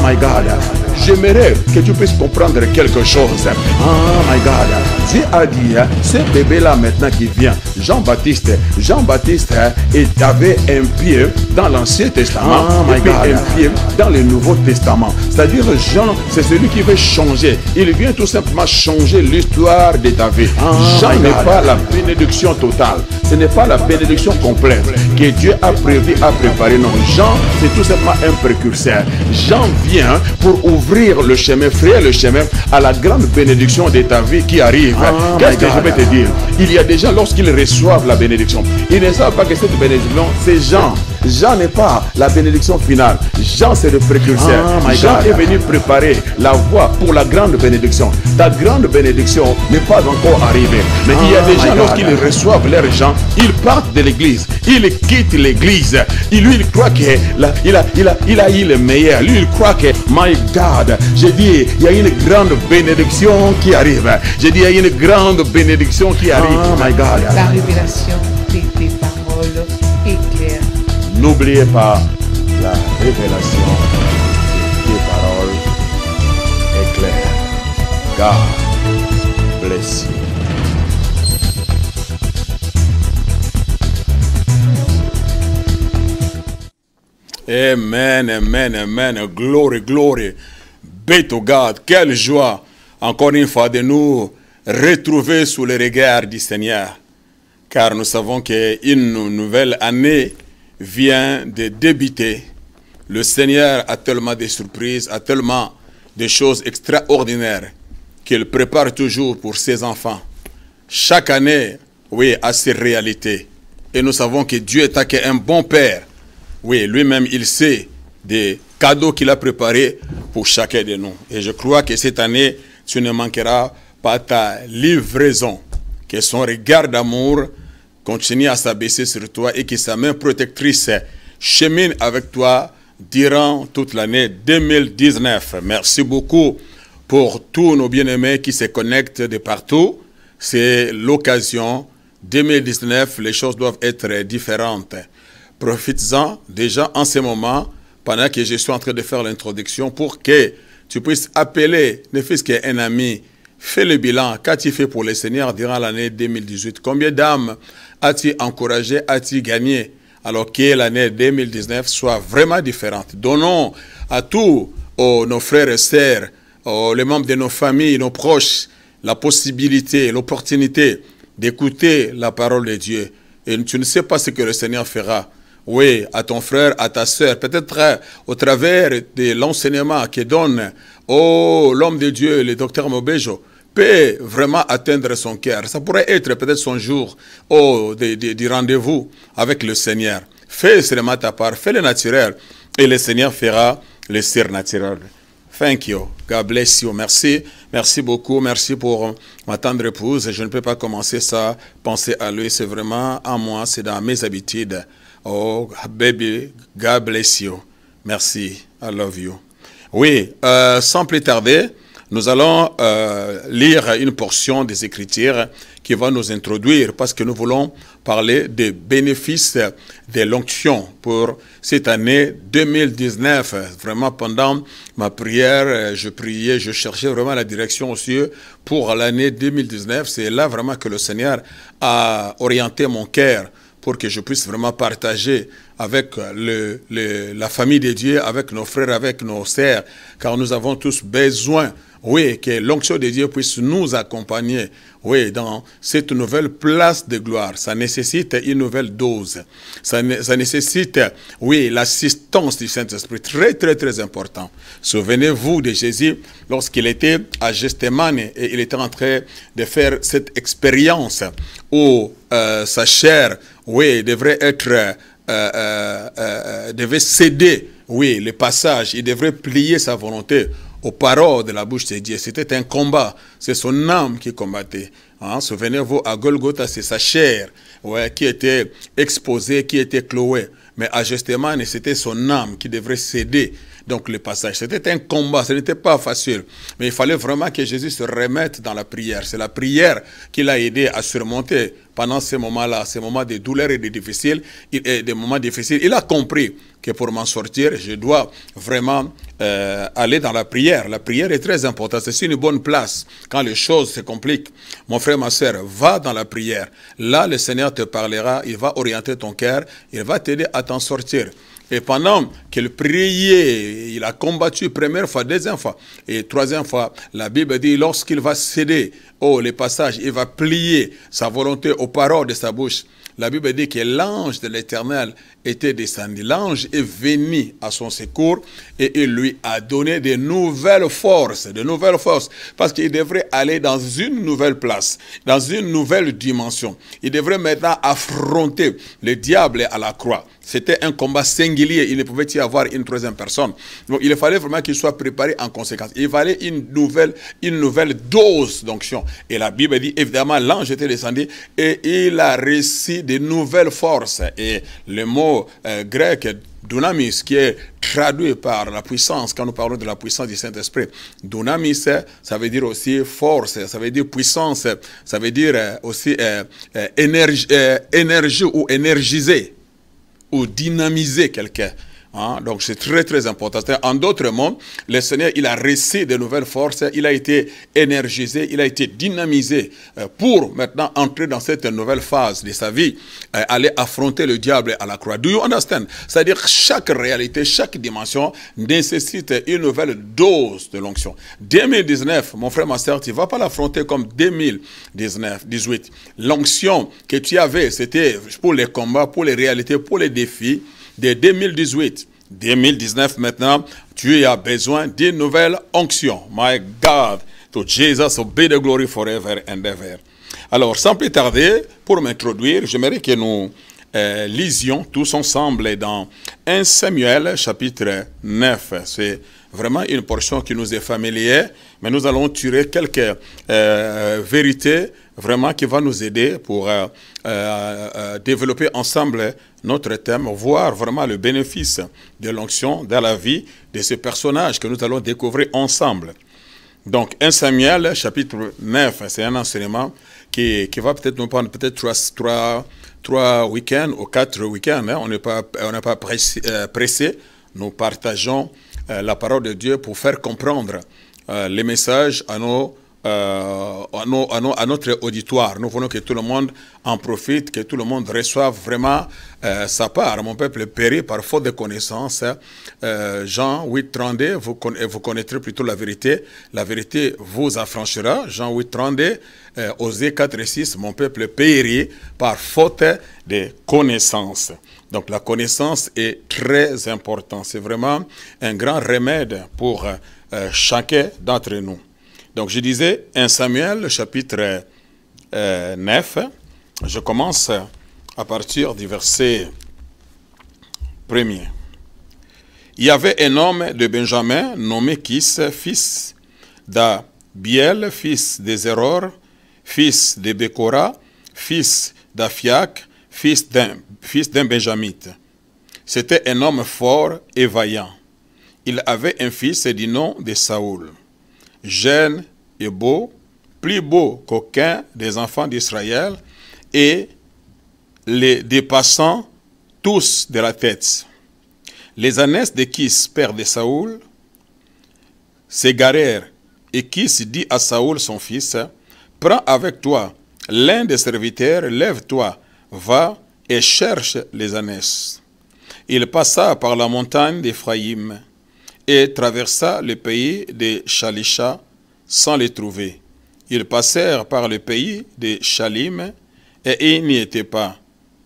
my God. J'aimerais que tu puisses comprendre quelque chose. Oh my God. Dieu a dit, ce bébé-là maintenant qui vient, Jean-Baptiste, il avait un pied dans l'Ancien Testament et puis un pied dans le Nouveau Testament. C'est-à-dire Jean, c'est celui qui veut changer. Il vient tout simplement changer l'histoire de ta vie. Jean n'est pas la bénédiction totale. Ce n'est pas la bénédiction complète que Dieu a prévu, a préparé. Non, Jean, c'est tout simplement un précurseur. Jean vient pour ouvrir le chemin, frayer le chemin à la grande bénédiction de ta vie qui arrive. Qu'est-ce que je vais te dire? Il y a des gens, lorsqu'ils reçoivent la bénédiction, ils ne savent pas que cette bénédiction, c'est Jean. Jean n'est pas la bénédiction finale. Jean, c'est le précurseur. Jean est venu préparer la voie pour la grande bénédiction. Ta grande bénédiction n'est pas encore arrivée. Mais il y a des gens, lorsqu'ils reçoivent leur Jean, ils partent de l'église. Ils quittent l'église. Lui, il croit qu'il a eu le meilleur. Lui, il croit que, my God, j'ai dit, il y a une grande bénédiction qui arrive. J'ai dit, il y a une grande bénédiction qui arrive. Oh my God. La révélation de tes paroles est claire. N'oubliez pas la révélation de tes paroles est claire. God bless you. Amen, amen, amen. Glory, glory. Be to God. Quelle joie, encore une fois, de nous retrouver sous le regard du Seigneur. Car nous savons qu'une nouvelle année vient de débuter. Le Seigneur a tellement de surprises, a tellement de choses extraordinaires qu'il prépare toujours pour ses enfants. Chaque année, oui, a ses réalités. Et nous savons que Dieu est un bon Père. Oui, lui-même, il sait des cadeaux qu'il a préparés pour chacun de nous. Et je crois que cette année, tu ne manqueras pas ta livraison. Que son regard d'amour continue à s'abaisser sur toi et que sa main protectrice chemine avec toi durant toute l'année 2019. Merci beaucoup pour tous nos bien-aimés qui se connectent de partout. C'est l'occasion. 2019, les choses doivent être différentes. Profites-en déjà en ce moment, pendant que je suis en train de faire l'introduction, pour que tu puisses appeler, ne fût-ce qu'un ami. Fais le bilan. Qu'as-tu fait pour le Seigneur durant l'année 2018? Combien d'âmes as-tu encouragé, as-tu gagné? Alors que l'année 2019 soit vraiment différente. Donnons à tous nos frères et sœurs, les membres de nos familles, nos proches, la possibilité, l'opportunité d'écouter la parole de Dieu. Et tu ne sais pas ce que le Seigneur fera. Oui, à ton frère, à ta sœur, peut-être au travers de l'enseignement que donne l'homme de Dieu, le docteur Mobejo, peut vraiment atteindre son cœur. Ça pourrait être peut-être son jour du rendez-vous avec le Seigneur. Fais seulement ta part, fais le naturel et le Seigneur fera le surnaturel. Thank you. God bless you. Merci. Merci beaucoup. Merci pour ma tendre épouse. Je ne peux pas commencer ça, penser à lui. C'est vraiment à moi. C'est dans mes habitudes. Oh, baby, God bless you. Merci. I love you. Oui, sans plus tarder, nous allons lire une portion des Écritures qui va nous introduire parce que nous voulons parler des bénéfices de l'onction pour cette année 2019. Vraiment, pendant ma prière, je priais, je cherchais vraiment la direction aux cieux pour l'année 2019. C'est là vraiment que le Seigneur a orienté mon cœur pour que je puisse vraiment partager avec la famille de Dieu, avec nos frères, avec nos sœurs, car nous avons tous besoin, oui, que l'onction de Dieu puisse nous accompagner, oui, dans cette nouvelle place de gloire. Ça nécessite une nouvelle dose. Ça nécessite, oui, l'assistance du Saint-Esprit. Très, très, très important. Souvenez-vous de Jésus lorsqu'il était à Gethsémane et il était en train de faire cette expérience où sa chair, oui, devrait être, devait céder, oui, le passage. Il devrait plier sa volonté aux paroles de la bouche de Dieu. C'était un combat. C'est son âme qui combattait. Hein? Souvenez-vous, à Golgotha, c'est sa chair, ouais, qui était exposée, qui était clouée. Mais à Gethsémane, c'était son âme qui devrait céder. Donc le passage, c'était un combat, ce n'était pas facile. Mais il fallait vraiment que Jésus se remette dans la prière. C'est la prière qui l'a aidé à surmonter pendant ces moments-là, ces moments de douleur et de difficiles, des moments difficiles. Il a compris que pour m'en sortir, je dois vraiment aller dans la prière. La prière est très importante. C'est une bonne place quand les choses se compliquent. Mon frère, ma soeur, va dans la prière. Là, le Seigneur te parlera, il va orienter ton cœur, il va t'aider à t'en sortir. Et pendant qu'il priait, il a combattu première fois, deuxième fois et troisième fois. La Bible dit, lorsqu'il va céder, les passages, il va plier sa volonté aux paroles de sa bouche. La Bible dit que l'ange de l'Éternel était descendu. L'ange est venu à son secours et il lui a donné de nouvelles forces. Parce qu'il devrait aller dans une nouvelle place, dans une nouvelle dimension. Il devrait maintenant affronter le diable à la croix. C'était un combat singulier. Il ne pouvait y avoir une troisième personne. Donc il fallait vraiment qu'il soit préparé en conséquence. Il fallait une nouvelle dose d'onction. Et la Bible dit, évidemment, l'ange était descendu et il a reçu de nouvelles forces. Et le mot grec dunamis, qui est traduit par la puissance, quand nous parlons de la puissance du Saint-Esprit, dunamis, ça veut dire aussi force, ça veut dire puissance, ça veut dire aussi énergie ou énergiser, ou dynamiser quelqu'un. Hein? Donc c'est très très important. En d'autres mots, le Seigneur, il a reçu de nouvelles forces, il a été énergisé, il a été dynamisé pour maintenant entrer dans cette nouvelle phase de sa vie, aller affronter le diable à la croix. Do you understand? C'est-à-dire que chaque réalité, chaque dimension nécessite une nouvelle dose de l'onction. 2019, mon frère, ma soeur, tu ne vas pas l'affronter comme 2018. L'onction que tu avais, c'était pour les combats, pour les réalités, pour les défis de 2018. 2019 maintenant, tu as besoin d'une nouvelle onction. My God, to Jesus be the glory forever and ever. Alors, sans plus tarder, pour m'introduire, j'aimerais que nous lisions tous ensemble dans 1 Samuel chapitre 9. C'est vraiment une portion qui nous est familière, mais nous allons tirer quelques vérités vraiment qui vont nous aider pour développer ensemble notre thème, voir vraiment le bénéfice de l'onction dans la vie de ce personnage que nous allons découvrir ensemble. Donc, 1 Samuel, chapitre 9, c'est un enseignement qui va peut-être nous prendre peut-être trois week-ends ou 4 week-ends. Hein. On n'est pas pressé. Nous partageons la parole de Dieu pour faire comprendre les messages à notre auditoire. Nous voulons que tout le monde en profite, que tout le monde reçoive vraiment sa part. Mon peuple périt par faute de connaissance. Jean 8, 32, vous connaîtrez plutôt la vérité vous affranchira. Jean 8, 32, Osée 4 et 6, mon peuple périt par faute de connaissance. Donc la connaissance est très importante. C'est vraiment un grand remède pour chacun d'entre nous. Donc je disais 1 Samuel chapitre 9, je commence à partir du verset 1er. Il y avait un homme de Benjamin nommé Kis, fils d'Abiel, fils de Zéror, fils de Bekora, fils d'Aphiac, fils d'un Benjamite. C'était un homme fort et vaillant. Il avait un fils du nom de Saoul. Jeune et beau, plus beau qu'aucun des enfants d'Israël, et les dépassant tous de la tête. Les ânesses de Kis, père de Saoul, s'égarèrent, et Kis dit à Saoul son fils, « Prends avec toi l'un des serviteurs, lève-toi, va et cherche les ânesses. » Il passa par la montagne d'Éphraïm, et traversa le pays de Shalisha sans les trouver. Ils passèrent par le pays de Shalim et ils n'y étaient pas.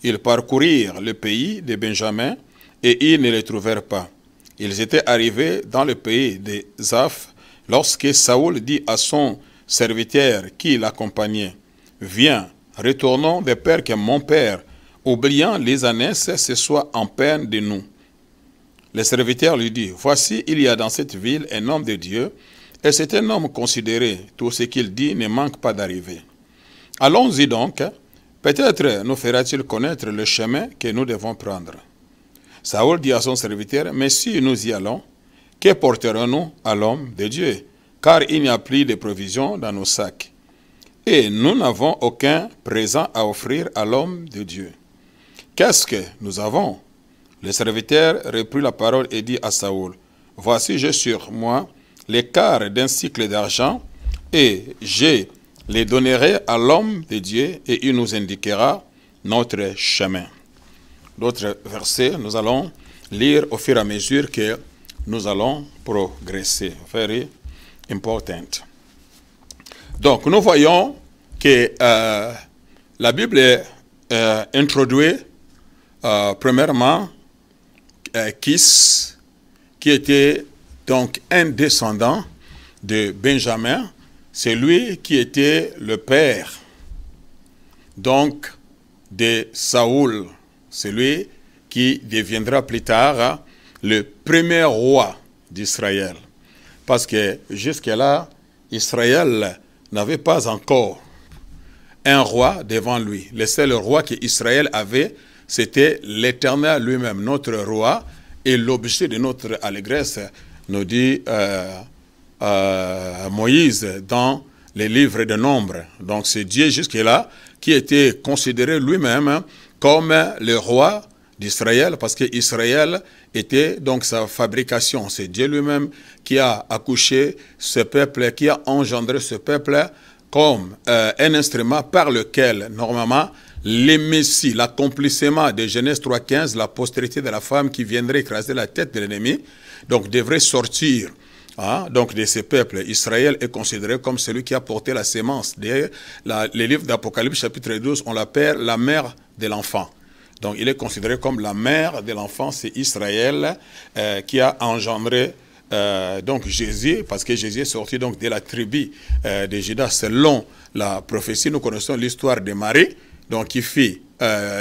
Ils parcoururent le pays de Benjamin et ils ne les trouvèrent pas. Ils étaient arrivés dans le pays de Zaph lorsque Saoul dit à son serviteur qui l'accompagnait, « Viens, retournons de peur que mon père, oubliant les ânesses, se soit en peine de nous. » Le serviteur lui dit, « Voici, il y a dans cette ville un homme de Dieu, et c'est un homme considéré. Tout ce qu'il dit ne manque pas d'arriver. Allons-y donc, peut-être nous fera-t-il connaître le chemin que nous devons prendre. » Saoul dit à son serviteur, « Mais si nous y allons, que porterons-nous à l'homme de Dieu? Car il n'y a plus de provisions dans nos sacs. Et nous n'avons aucun présent à offrir à l'homme de Dieu. Qu'est-ce que nous avons? » Le serviteur reprit la parole et dit à Saoul, « voici, j'ai sur moi les quarts d'un cycle d'argent, et je les donnerai à l'homme de Dieu, et il nous indiquera notre chemin. D'autres versets, nous allons lire au fur et à mesure que nous allons progresser. Very important. Donc, nous voyons que la Bible introduit premièrement Kis, qui était donc un descendant de Benjamin. C'est lui qui était le père donc de Saoul, celui qui deviendra plus tard le premier roi d'Israël. Parce que jusque-là, Israël n'avait pas encore un roi devant lui. Le seul roi qu'Israël avait, c'était l'Éternel lui-même, notre roi. Et l'objet de notre allégresse, nous dit Moïse dans les livres de Nombre. Donc c'est Dieu jusque-là qui était considéré lui-même comme le roi d'Israël, parce qu'Israël était donc sa fabrication. C'est Dieu lui-même qui a accouché ce peuple, qui a engendré ce peuple comme un instrument par lequel, normalement, les messies, l'accomplissement de Genèse 3.15, la postérité de la femme qui viendrait écraser la tête de l'ennemi, donc devrait sortir donc de ces peuples. Israël est considéré comme celui qui a porté la sémence. Les livres d'Apocalypse chapitre 12, on l'appelle la mère de l'enfant. Donc il est considéré comme la mère de l'enfant, c'est Israël qui a engendré donc Jésus, parce que Jésus est sorti donc de la tribu de Juda. Selon la prophétie, nous connaissons l'histoire de Marie, donc qui fit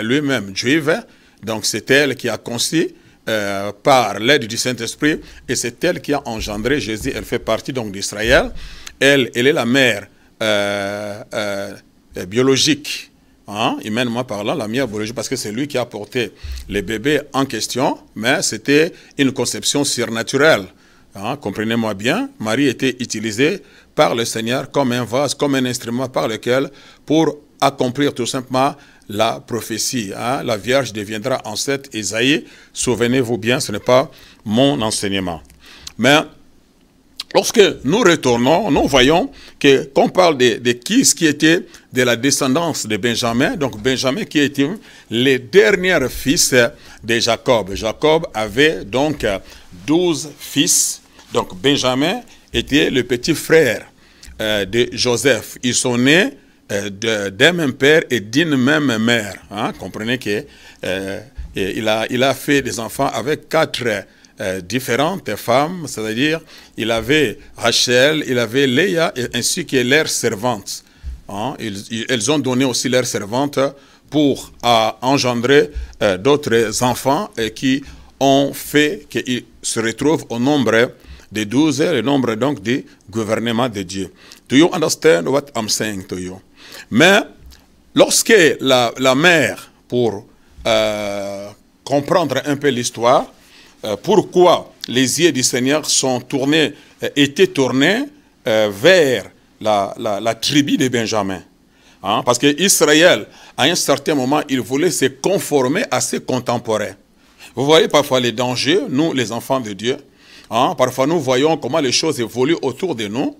lui-même juive. Donc c'est elle qui a conçu par l'aide du Saint-Esprit, et c'est elle qui a engendré Jésus. Elle fait partie donc d'Israël. Elle est la mère biologique, humainement parlant, la mère biologique, parce que c'est lui qui a porté le bébé en question, mais c'était une conception surnaturelle. Comprenez-moi bien, Marie était utilisée par le Seigneur comme un vase, comme un instrument par lequel, pour accomplir tout simplement la prophétie. La Vierge deviendra enceinte, Isaïe. Souvenez-vous bien, ce n'est pas mon enseignement. Mais lorsque nous retournons, nous voyons que qu'on parle de qui était de la descendance de Benjamin. Donc Benjamin qui était le dernier fils de Jacob. Jacob avait donc 12 fils. Donc Benjamin était le petit frère de Joseph. Ils sont nés d'un même père et d'une même mère. Comprenez que il a fait des enfants avec 4 différentes femmes, c'est-à-dire il avait Rachel, il avait Léa, ainsi que leurs servantes. Elles ont donné aussi leurs servantes pour engendrer d'autres enfants qui ont fait qu'ils se retrouvent au nombre de 12, le nombre donc du gouvernement de Dieu. Do you understand what I'm saying to you? Mais lorsque la mère, pour comprendre un peu l'histoire, pourquoi les yeux du Seigneur étaient tournés vers la tribu de Benjamin. Parce que Israël, à un certain moment, il voulait se conformer à ses contemporains. Vous voyez parfois les dangers, nous les enfants de Dieu. Parfois nous voyons comment les choses évoluent autour de nous.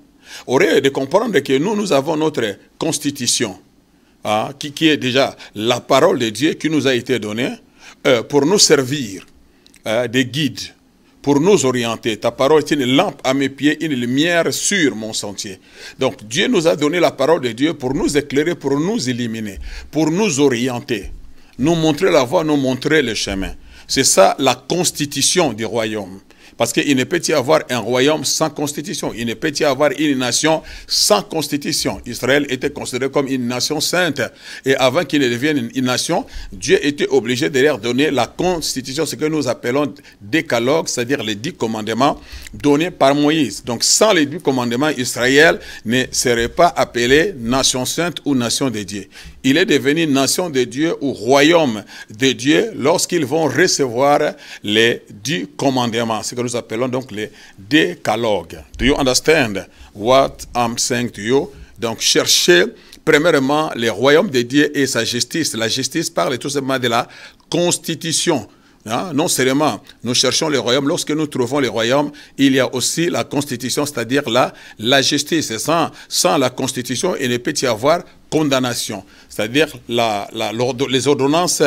Aurait de comprendre que nous avons notre constitution, qui est déjà la parole de Dieu qui nous a été donnée pour nous servir de guide, pour nous orienter. Ta parole est une lampe à mes pieds, une lumière sur mon sentier. Donc Dieu nous a donné la parole de Dieu pour nous éclairer, pour nous illuminer, pour nous orienter, nous montrer la voie, nous montrer le chemin. C'est ça la constitution du royaume. Parce qu'il ne peut y avoir un royaume sans constitution. Il ne peut y avoir une nation sans constitution. Israël était considéré comme une nation sainte. Et avant qu'il ne devienne une nation, Dieu était obligé de leur donner la constitution, ce que nous appelons décalogue, c'est-à-dire les 10 commandements donnés par Moïse. Donc sans les 10 commandements, Israël ne serait pas appelé nation sainte ou nation de Dieu. Il est devenu nation de Dieu ou royaume de Dieu lorsqu'ils vont recevoir les 10 commandements. Ce que nous appelons donc les décalogues. Do you understand what I'm saying to you? Donc cherchez premièrement le royaume de Dieu et sa justice. La justice parle tout simplement de la constitution Hein? Non seulement nous cherchons les royaumes, lorsque nous trouvons les royaumes, il y a aussi la constitution, c'est-à-dire la justice. Et sans la constitution, il ne peut y avoir condamnation. C'est-à-dire les ordonnances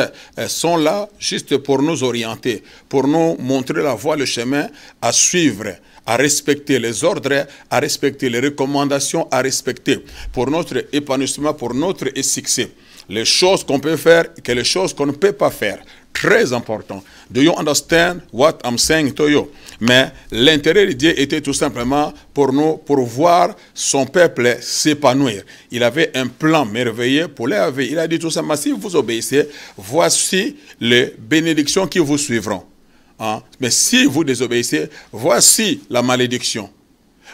sont là juste pour nous orienter, pour nous montrer la voie, le chemin à suivre, à respecter les ordres, à respecter les recommandations, à respecter pour notre épanouissement, pour notre succès. Les choses qu'on peut faire et les choses qu'on ne peut pas faire. Très important. Do you understand what I'm saying to you? Mais l'intérêt de Dieu était tout simplement pour nous, pour voir son peuple s'épanouir. Il avait un plan merveilleux pour la vie. Il a dit tout simplement, si vous obéissez, voici les bénédictions qui vous suivront. Hein? Mais si vous désobéissez, voici la malédiction.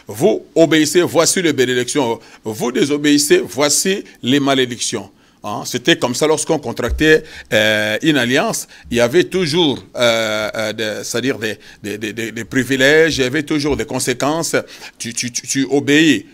Vous obéissez, voici les bénédictions. Vous désobéissez, voici les malédictions. C'était comme ça lorsqu'on contractait une alliance, il y avait toujours c'est-à-dire des privilèges, il y avait toujours des conséquences. Tu obéis,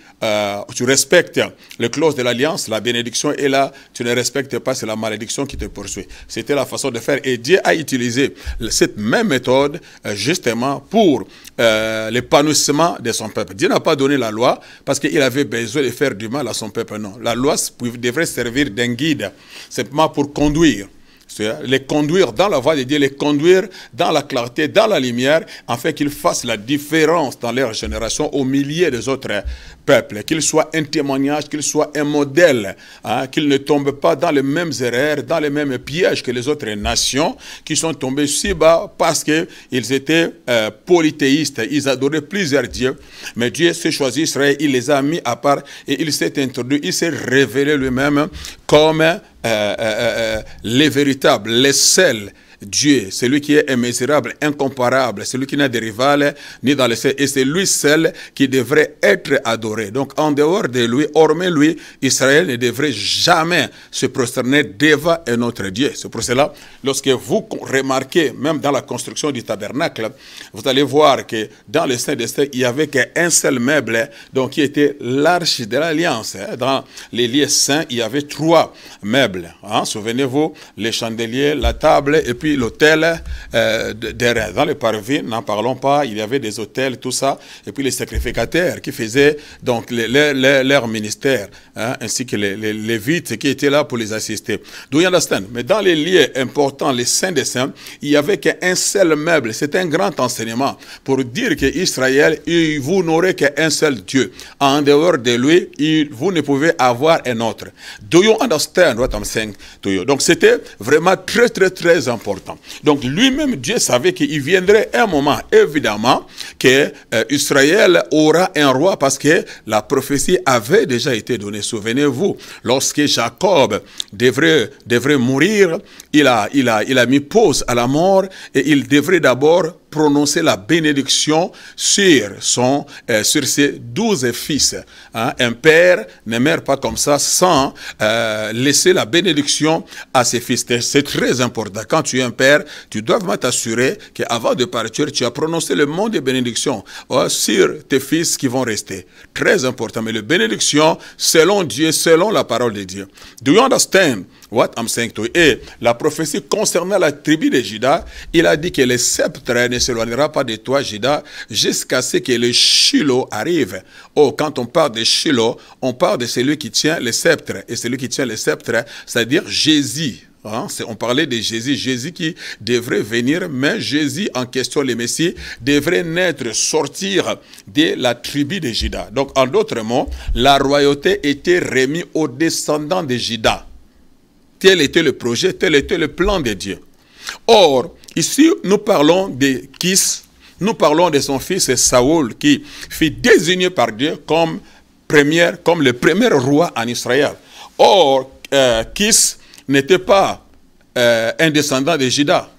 tu respectes les clauses de l'alliance, la bénédiction est là, tu ne respectes pas, c'est la malédiction qui te poursuit. C'était la façon de faire et Dieu a utilisé cette même méthode justement pour l'épanouissement de son peuple. Dieu n'a pas donné la loi parce qu'il avait besoin de faire du mal à son peuple, non. La loi devrait servir d'un guide, simplement pour conduire. Les conduire dans la voie de Dieu, les conduire dans la clarté, dans la lumière, afin qu'ils fassent la différence dans leur génération au milieu des autres peuples, qu'ils soient un témoignage, qu'ils soient un modèle, hein, qu'ils ne tombent pas dans les mêmes erreurs, dans les mêmes pièges que les autres nations qui sont tombées si bas parce qu'ils étaient polythéistes, ils adoraient plusieurs dieux, mais Dieu s'est choisi Israël, il les a mis à part et il s'est introduit, il s'est révélé lui-même comme les véritables, les seuls Dieu, celui qui est immesurable, incomparable, celui qui n'a de rival ni dans le ciel, et c'est lui seul qui devrait être adoré. Donc en dehors de lui, hormis lui, Israël ne devrait jamais se prosterner devant un autre Dieu. C'est pour cela, lorsque vous remarquez, même dans la construction du tabernacle, vous allez voir que dans le Saint des Saints, il n'y avait qu'un seul meuble, donc qui était l'arche de l'Alliance. Dans les lieux saints, il y avait 3 meubles. Hein? Souvenez-vous, les chandeliers, la table, et puis l'autel dans le parvis, n'en parlons pas, il y avait des autels, tout ça, et puis les sacrificateurs qui faisaient donc leur ministère, hein, ainsi que les Lévites qui étaient là pour les assister. Do you understand? Mais dans les lieux importants, les saints des saints, il n'y avait qu'un seul meuble. C'est un grand enseignement pour dire que Israël, vous n'aurez qu'un seul Dieu. En dehors de lui, vous ne pouvez avoir un autre. Do you understand what I'm saying to you? Donc c'était vraiment très, très, très important. Donc lui-même, Dieu savait qu'il viendrait un moment, évidemment, que Israël aura un roi parce que la prophétie avait déjà été donnée. Souvenez-vous, lorsque Jacob devrait mourir, il a mis pause à la mort et il devrait d'abord prononcer la bénédiction sur ses 12 fils. Hein? Un père ne meurt pas comme ça sans laisser la bénédiction à ses fils. C'est très important. Quand tu es un père, tu dois t'assurer qu'avant de partir, tu as prononcé le mot de bénédiction sur tes fils qui vont rester. Très important. Mais la bénédiction, selon Dieu, selon la parole de Dieu. Do you understand what I'm saying to you? Et la prophétie concernant la tribu de Juda, il a dit que le sceptre ne s'éloignera pas de toi, Juda, jusqu'à ce que le Shiloh arrive. Oh, quand on parle de Shiloh, on parle de celui qui tient le sceptre. Et celui qui tient le sceptre, c'est-à-dire Jésus. Hein, on parlait de Jésus, Jésus qui devrait venir, mais Jésus en question, le Messie, devrait naître, sortir de la tribu de Juda. Donc, en d'autres mots, la royauté était remise aux descendants de Juda. Tel était le projet, tel était le plan de Dieu. Or, ici, nous parlons de Kis, nous parlons de son fils Saoul, qui fut désigné par Dieu comme le premier roi en Israël. Or, Kis n'était pas un descendant de Juda.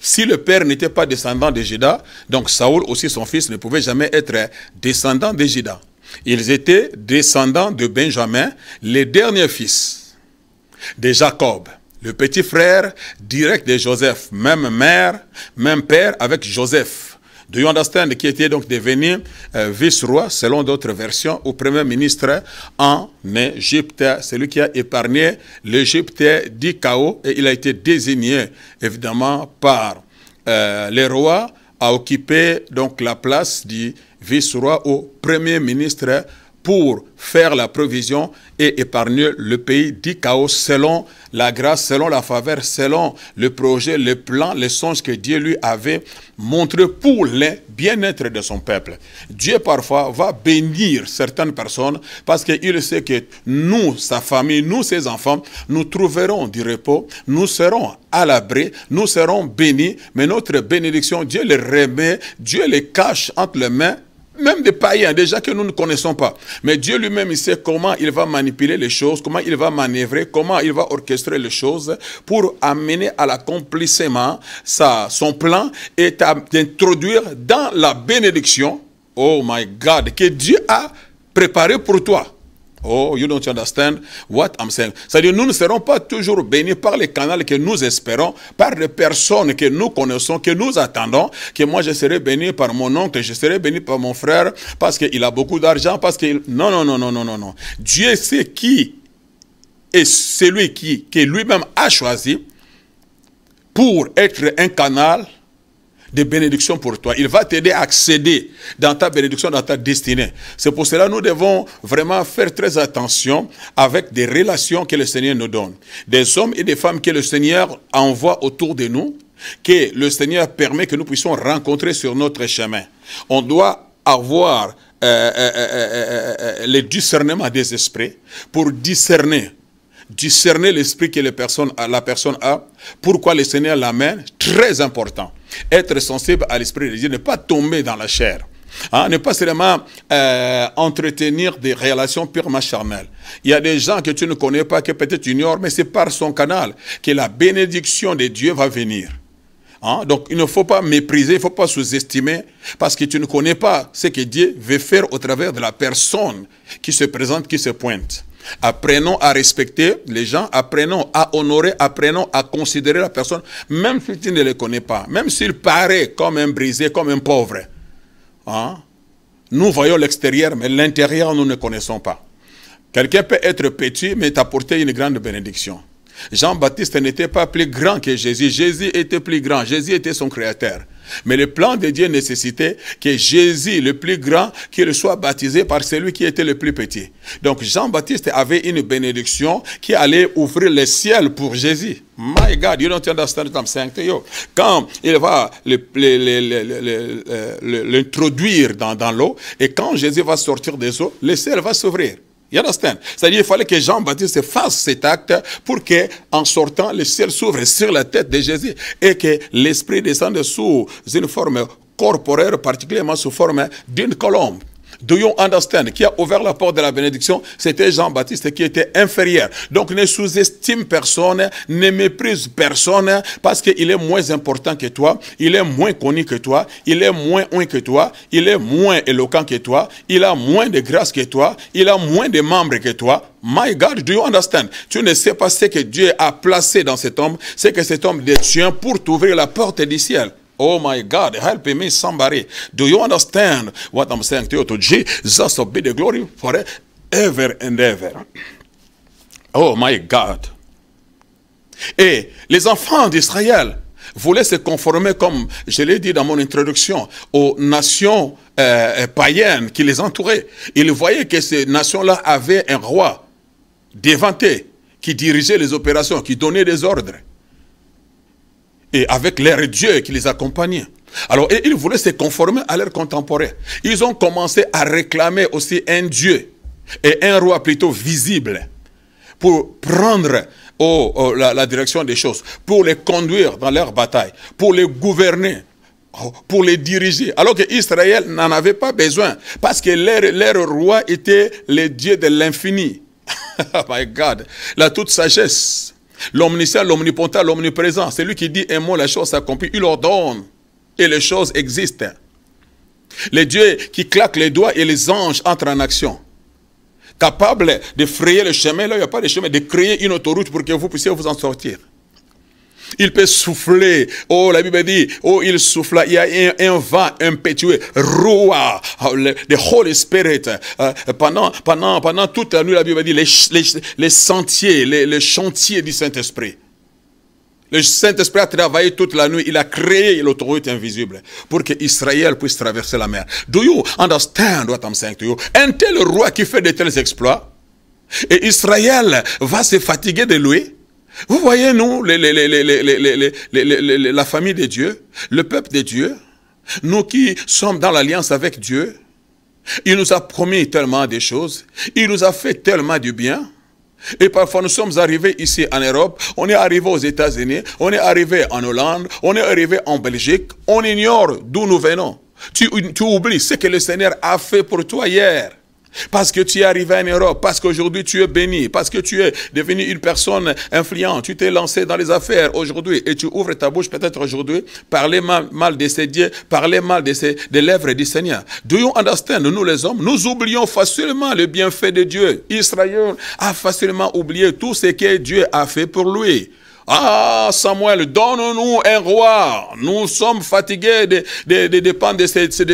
Si le père n'était pas descendant de Juda, donc Saoul aussi, son fils, ne pouvait jamais être descendant de Juda. Ils étaient descendants de Benjamin, les derniers fils de Jacob, le petit frère direct de Joseph, même mère, même père avec Joseph. Do you understand? Qui était donc devenu vice-roi, selon d'autres versions, ou premier ministre en Égypte. Celui qui a épargné l'Égypte du chaos, et il a été désigné, évidemment, par le roi a occupé donc la place du vice-roi au premier ministre pour faire la provision et épargner le pays du chaos selon la grâce, selon la faveur, selon le projet, le plan, les songes que Dieu lui avait montrés pour le bien-être de son peuple. Dieu parfois va bénir certaines personnes parce qu'il sait que nous, sa famille, nous, ses enfants, nous trouverons du repos, nous serons à l'abri, nous serons bénis, mais notre bénédiction, Dieu les remet, Dieu les cache entre les mains, même des païens, déjà que nous ne connaissons pas. Mais Dieu lui-même, il sait comment il va manipuler les choses, comment il va manœuvrer, comment il va orchestrer les choses pour amener à l'accomplissement son plan et d'introduire dans la bénédiction, oh my God, que Dieu a préparé pour toi. Oh, you don't understand what I'm saying. C'est-à-dire, nous ne serons pas toujours bénis par les canaux que nous espérons, par les personnes que nous connaissons, que nous attendons, que moi je serai béni par mon oncle, je serai béni par mon frère, parce qu'il a beaucoup d'argent, parce qu'il... Non, non, non, non, non, non, non. Dieu sait qui est celui qui lui-même a choisi pour être un canal de bénédiction pour toi. Il va t'aider à accéder dans ta bénédiction, dans ta destinée. C'est pour cela que nous devons vraiment faire très attention avec des relations que le Seigneur nous donne. Des hommes et des femmes que le Seigneur envoie autour de nous, que le Seigneur permet que nous puissions rencontrer sur notre chemin. On doit avoir le discernement des esprits pour discerner l'esprit que la personne a, pourquoi le Seigneur l'amène, très important. Être sensible à l'esprit de Dieu, ne pas tomber dans la chair. Hein, ne pas seulement entretenir des relations purement charnelles. Il y a des gens que tu ne connais pas, que peut-être tu ignores, mais c'est par son canal que la bénédiction de Dieu va venir. Hein? Donc il ne faut pas mépriser, il ne faut pas sous-estimer, parce que tu ne connais pas ce que Dieu veut faire au travers de la personne qui se présente, qui se pointe. Apprenons à respecter les gens, apprenons à honorer, apprenons à considérer la personne, même si tu ne le connais pas, même s'il paraît comme un brisé, comme un pauvre. Hein? Nous voyons l'extérieur, mais l'intérieur, nous ne connaissons pas. Quelqu'un peut être petit, mais t'apporter une grande bénédiction. Jean-Baptiste n'était pas plus grand que Jésus. Jésus était plus grand. Jésus était son créateur. Mais le plan de Dieu nécessitait que Jésus, le plus grand, qu'il soit baptisé par celui qui était le plus petit. Donc Jean-Baptiste avait une bénédiction qui allait ouvrir le ciel pour Jésus. My God, you don't understand what I'm saying to you. Quand il va l'introduire dans l'eau, et quand Jésus va sortir des eaux, le ciel va s'ouvrir. You understand? C'est-à-dire qu'il fallait que Jean-Baptiste fasse cet acte pour que, en sortant, le ciel s'ouvre sur la tête de Jésus et que l'esprit descende sous une forme corporelle, particulièrement sous forme d'une colombe. Do you understand? Qui a ouvert la porte de la bénédiction, c'était Jean-Baptiste qui était inférieur. Donc ne sous-estime personne, ne méprise personne, parce qu'il est moins important que toi, il est moins connu que toi, il est moins oint que toi, il est moins éloquent que toi, il a moins de grâce que toi, il a moins de membres que toi. My God, do you understand? Tu ne sais pas ce que Dieu a placé dans cet homme, c'est que cet homme détient pour t'ouvrir la porte du ciel. Oh my God, help me somebody. Do you understand what I'm saying to you? To Jesus be the glory forever and ever. Oh my God. Et les enfants d'Israël voulaient se conformer, comme je l'ai dit dans mon introduction, aux nations païennes qui les entouraient. Ils voyaient que ces nations-là avaient un roi devant eux qui dirigeait les opérations, qui donnait des ordres. Et avec leur Dieu qui les accompagnait. Alors, ils voulaient se conformer à leurs contemporains. Ils ont commencé à réclamer aussi un Dieu et un roi plutôt visible pour prendre la direction des choses, pour les conduire dans leur bataille, pour les gouverner, pour les diriger. Alors que Israël n'en avait pas besoin, parce que leur roi était le Dieu de l'infini. Oh my God, la toute sagesse. L'omniscient, l'omnipotent, l'omniprésent, c'est lui qui dit un mot, la chose s'accomplit, il ordonne et les choses existent. Le Dieu qui claque les doigts et les anges entrent en action. Capable de frayer le chemin, là il n'y a pas de chemin, de créer une autoroute pour que vous puissiez vous en sortir. Il peut souffler. Oh, la Bible dit, oh, il souffle. Il y a un vent impétueux. Roua, the Holy Spirit. Pendant toute la nuit, la Bible dit, les sentiers, les chantiers du Saint-Esprit. Le Saint-Esprit a travaillé toute la nuit. Il a créé l'autorité invisible pour que Israël puisse traverser la mer. Do you understand what I'm saying to you? Un tel roi qui fait de tels exploits, et Israël va se fatiguer de lui. Vous voyez, nous, la famille de Dieu, le peuple de Dieu, nous qui sommes dans l'alliance avec Dieu, il nous a promis tellement de choses, il nous a fait tellement du bien. Et parfois nous sommes arrivés ici en Europe, on est arrivé aux États-Unis, on est arrivé en Hollande, on est arrivé en Belgique, on ignore d'où nous venons. Tu oublies ce que le Seigneur a fait pour toi hier. Parce que tu es arrivé en Europe, parce qu'aujourd'hui tu es béni, parce que tu es devenu une personne influente, tu t'es lancé dans les affaires aujourd'hui et tu ouvres ta bouche peut-être aujourd'hui, parler mal de ces dieux, parler mal des lèvres du Seigneur. Do you understand? Nous les hommes, nous oublions facilement le bienfait de Dieu. Israël a facilement oublié tout ce que Dieu a fait pour lui. Ah, Samuel, donne-nous un roi. Nous sommes fatigués de dépendre de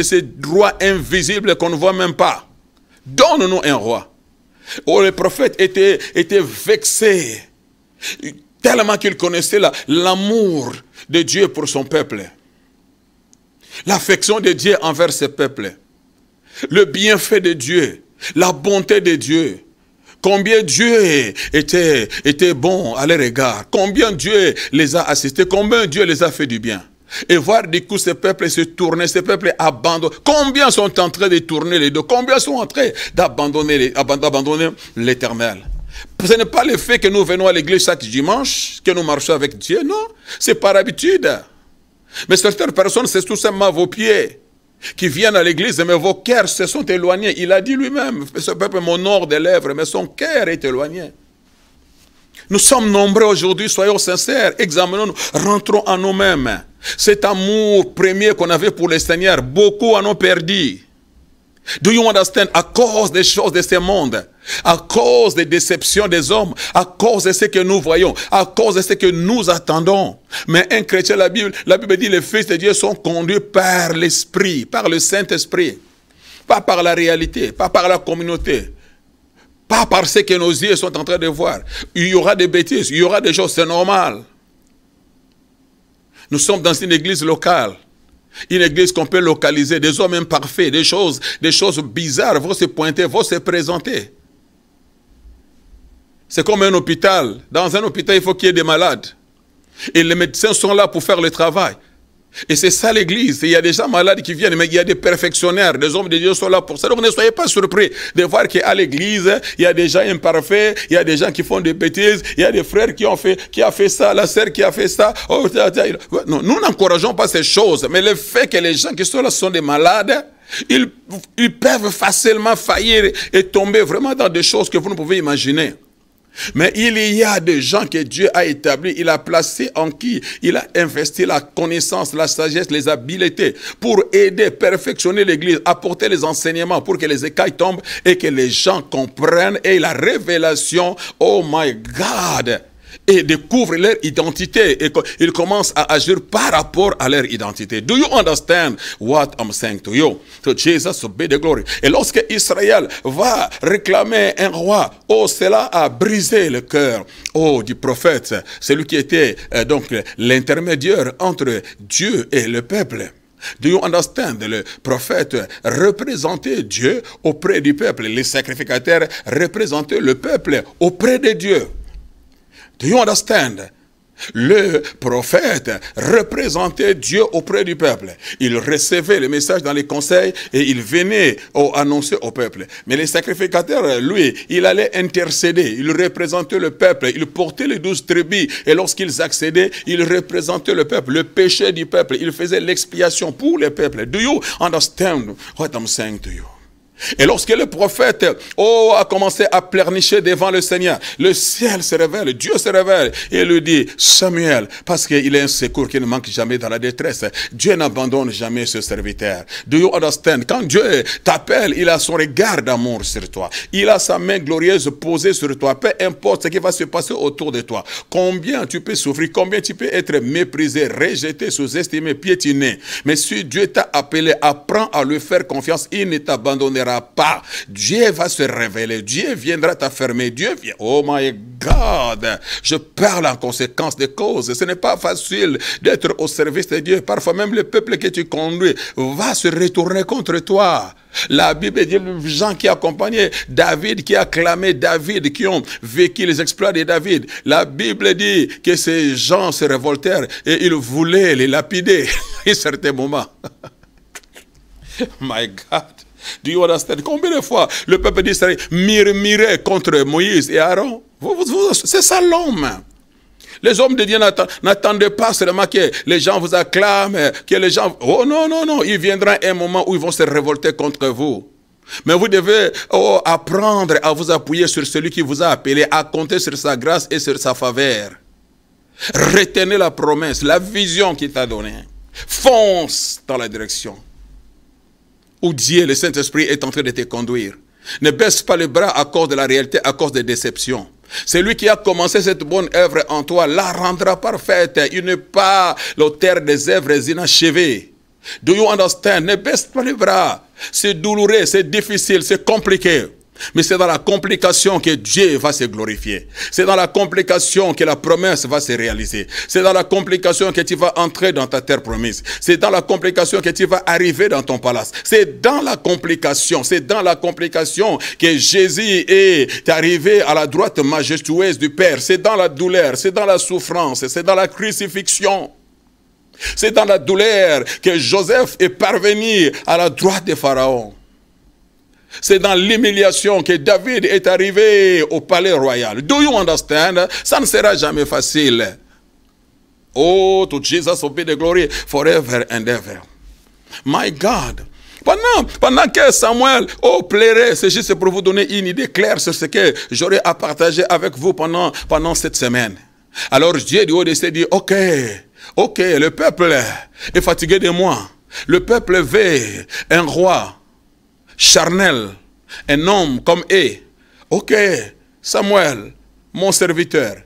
ces rois invisibles qu'on ne voit même pas. Donne-nous un roi. Oh, le prophète était vexé, tellement qu'il connaissait l'amour de Dieu pour son peuple. L'affection de Dieu envers ce peuple. Le bienfait de Dieu, la bonté de Dieu. Combien Dieu était bon à leur égard. Combien Dieu les a assistés. Combien Dieu les a fait du bien. Et voir du coup ce peuple se tourner, ce peuple abandonner. Combien sont en train de tourner les dos? Combien sont en train d'abandonner l'Éternel? Ce n'est pas le fait que nous venons à l'église chaque dimanche, que nous marchons avec Dieu, non. C'est par habitude. Mais certaines personnes, c'est tout simplement vos pieds qui viennent à l'église, mais vos cœurs se sont éloignés. Il a dit lui-même, ce peuple m'honore des lèvres, mais son cœur est éloigné. Nous sommes nombreux aujourd'hui, soyons sincères, examinons-nous, rentrons en nous-mêmes. Cet amour premier qu'on avait pour le Seigneur, beaucoup en ont perdu. Do you understand? À cause des choses de ce monde, à cause des déceptions des hommes, à cause de ce que nous voyons, à cause de ce que nous attendons. Mais un chrétien, la Bible dit, les fils de Dieu sont conduits par l'Esprit, par le Saint-Esprit. Pas par la réalité, pas par la communauté. Pas par ce que nos yeux sont en train de voir. Il y aura des bêtises, il y aura des choses, c'est normal. Nous sommes dans une église locale. Une église qu'on peut localiser. Des hommes imparfaits, des choses bizarres vont se pointer, vont se présenter. C'est comme un hôpital. Dans un hôpital, il faut qu'il y ait des malades. Et les médecins sont là pour faire le travail. Et c'est ça l'église. Il y a des gens malades qui viennent, mais il y a des perfectionnaires, des hommes de Dieu sont là pour ça. Donc ne soyez pas surpris de voir qu'à l'église, il y a des gens imparfaits, il y a des gens qui font des bêtises, il y a des frères qui a fait ça, la sœur qui a fait ça. Oh, non, nous n'encourageons pas ces choses, mais le fait que les gens qui sont là sont des malades, ils peuvent facilement faillir et tomber vraiment dans des choses que vous ne pouvez imaginer. Mais il y a des gens que Dieu a établis, il a placé en qui il a investi la connaissance, la sagesse, les habiletés pour aider, perfectionner l'église, apporter les enseignements pour que les écailles tombent et que les gens comprennent et la révélation, oh my God, et découvrent leur identité et ils commencent à agir par rapport à leur identité. Do you understand what I'm saying to you? So Jesus be the glory. Et lorsque Israël va réclamer un roi, oh, cela a brisé le cœur, oh, du prophète, celui qui était donc l'intermédiaire entre Dieu et le peuple. Do you understand? Le prophète représentait Dieu auprès du peuple. Les sacrificateurs représentaient le peuple auprès de Dieu. Do you understand? Le prophète représentait Dieu auprès du peuple. Il recevait le message dans les conseils et il venait annoncer au peuple. Mais les sacrificateurs, lui, il allait intercéder. Il représentait le peuple. Il portait les 12 tribus. Et lorsqu'ils accédaient, il représentait le peuple, le péché du peuple. Il faisait l'expiation pour le peuple. Do you understand what I'm saying to you? Et lorsque le prophète a commencé à pleurnicher devant le Seigneur, le ciel se révèle, Dieu se révèle et lui dit, Samuel, parce qu'il est un secours qui ne manque jamais dans la détresse. Dieu n'abandonne jamais ce serviteur. Do you understand? Quand Dieu t'appelle, il a son regard d'amour sur toi. Il a sa main glorieuse posée sur toi. Peu importe ce qui va se passer autour de toi. Combien tu peux souffrir, combien tu peux être méprisé, rejeté, sous-estimé, piétiné. Mais si Dieu t'a appelé, apprends à lui faire confiance, il ne t'abandonnera n'existera pas. Dieu va se révéler. Dieu viendra t'affermer. Dieu vient. Oh my God. Je parle en conséquence des causes. Ce n'est pas facile d'être au service de Dieu. Parfois même le peuple que tu conduis va se retourner contre toi. La Bible dit les gens qui accompagnaient David, qui acclamaient David, qui ont vécu les exploits de David. La Bible dit que ces gens se révoltèrent et ils voulaient les lapider à un certain moment. My God, do you understand? Combien de fois le peuple d'Israël murmurait contre Moïse et Aaron? C'est ça l'homme. Les hommes de Dieu n'attendaient pas seulement que les gens vous acclament, que les gens... Oh non, non, non, il viendra un moment où ils vont se révolter contre vous. Mais vous devez apprendre à vous appuyer sur celui qui vous a appelé, à compter sur sa grâce et sur sa faveur. Retenez la promesse, la vision qu'il t'a donnée. Fonce dans la direction où Dieu, le Saint-Esprit, est en train de te conduire. Ne baisse pas les bras à cause de la réalité, à cause des déceptions. Celui qui a commencé cette bonne œuvre en toi la rendra parfaite. Il n'est pas l'auteur des œuvres inachevées. Do you understand? Ne baisse pas les bras. C'est douloureux, c'est difficile, c'est compliqué. Mais c'est dans la complication que Dieu va se glorifier. C'est dans la complication que la promesse va se réaliser. C'est dans la complication que tu vas entrer dans ta terre promise. C'est dans la complication que tu vas arriver dans ton palace. C'est dans la complication que Jésus est arrivé à la droite majestueuse du Père. C'est dans la douleur, c'est dans la souffrance, c'est dans la crucifixion. C'est dans la douleur que Joseph est parvenu à la droite de Pharaon. C'est dans l'humiliation que David est arrivé au palais royal. Do you understand? Ça ne sera jamais facile. Oh, to Jesus will be the glory forever and ever. My God. Pendant que Samuel plairait, c'est juste pour vous donner une idée claire sur ce que j'aurai à partager avec vous pendant cette semaine. Alors Dieu du haut des cieux dit, ok, le peuple est fatigué de moi. Le peuple veut un roi charnel, un homme comme eux. Ok, Samuel, mon serviteur,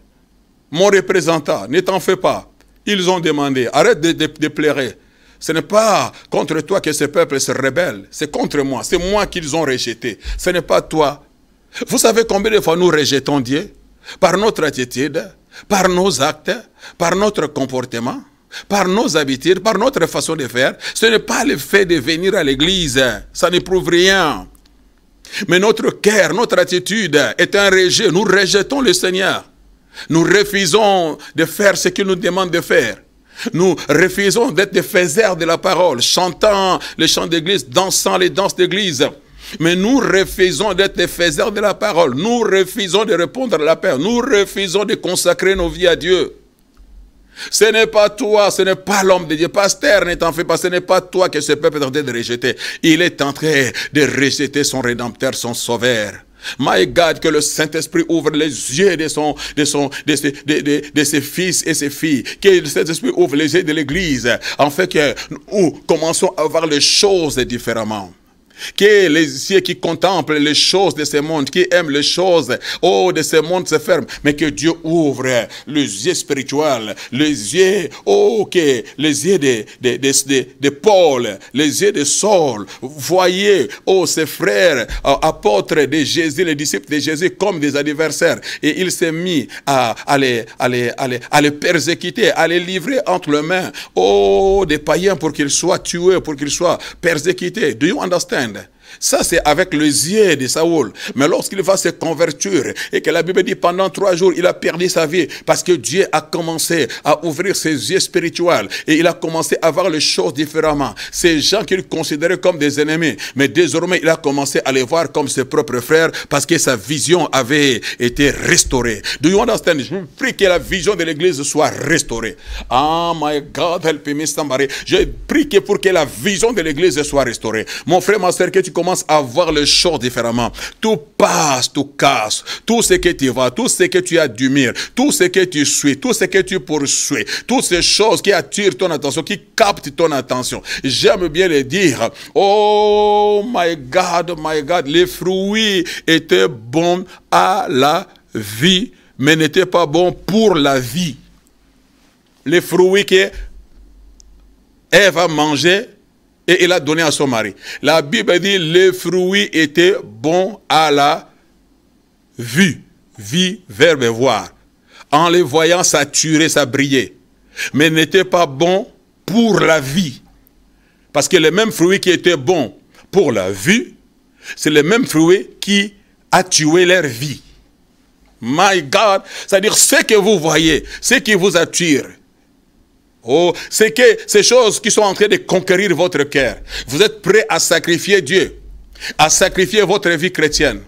mon représentant, ne t'en fais pas. Ils ont demandé, arrête de pleurer. Ce n'est pas contre toi que ce peuple se rebelle, c'est contre moi. C'est moi qu'ils ont rejeté. Ce n'est pas toi. Vous savez combien de fois nous rejetons Dieu? Par notre attitude, par nos actes, par notre comportement, par nos habitudes, par notre façon de faire. Ce n'est pas le fait de venir à l'église, ça ne prouve rien. Mais notre cœur, notre attitude est un rejet. Nous rejetons le Seigneur. Nous refusons de faire ce qu'il nous demande de faire. Nous refusons d'être des faiseurs de la parole, chantant les chants d'église, dansant les danses d'église. Mais nous refusons d'être des faiseurs de la parole. Nous refusons de répondre à l'appel. Nous refusons de consacrer nos vies à Dieu. Ce n'est pas toi, ce n'est pas l'homme de Dieu. Pasteur, ne t'en fais pas, ce n'est pas toi que ce peuple est en train de rejeter. Il est en train de rejeter son Rédempteur, son Sauveur. My God, que le Saint-Esprit ouvre les yeux de ses fils et ses filles. Que le Saint-Esprit ouvre les yeux de l'Église. En fait que nous commençons à voir les choses différemment. Que les yeux qui contemplent les choses de ce monde, qui aiment les choses de ce monde se ferment, mais que Dieu ouvre les yeux spirituels, les yeux, que les yeux de Paul, les yeux de Saul. Voyez, ses frères, apôtres de Jésus, les disciples de Jésus, comme des adversaires. Et il s'est mis à les persécuter, à les livrer entre les mains, des païens pour qu'ils soient tués, pour qu'ils soient persécutés. Do you understand? Ça, c'est avec les yeux de Saoul. Mais lorsqu'il va se convertir, et que la Bible dit pendant 3 jours, il a perdu sa vie, parce que Dieu a commencé à ouvrir ses yeux spirituels, et il a commencé à voir les choses différemment. Ces gens qu'il considérait comme des ennemis, mais désormais, il a commencé à les voir comme ses propres frères, parce que sa vision avait été restaurée. Do you understand? Je prie que la vision de l'église soit restaurée. Oh my God, help me somebody. Je prie que pour que la vision de l'église soit restaurée. Mon frère, ma soeur, que tu commences à voir les choses différemment. Tout passe, tout casse. Tout ce que tu vois, tout ce que tu admires, tout ce que tu suis, tout ce que tu poursuis, toutes ces choses qui attirent ton attention, qui captent ton attention. J'aime bien le dire. Oh my God, les fruits étaient bons à la vie, mais n'étaient pas bons pour la vie. Les fruits que Ève a mangé Et il a donné à son mari. La Bible dit, les fruits étaient bons à la vue. Vie, verbe, voir. En les voyant, ça tuerait, ça brillait. Mais n'était pas bon pour la vie. Parce que les mêmes fruits qui étaient bons pour la vue, c'est les mêmes fruits qui a tué leur vie. My God, c'est-à-dire ce que vous voyez, ce qui vous attire. Oh, c'est que ces choses qui sont en train de conquérir votre cœur. Vous êtes prêts à sacrifier Dieu, à sacrifier votre vie chrétienne,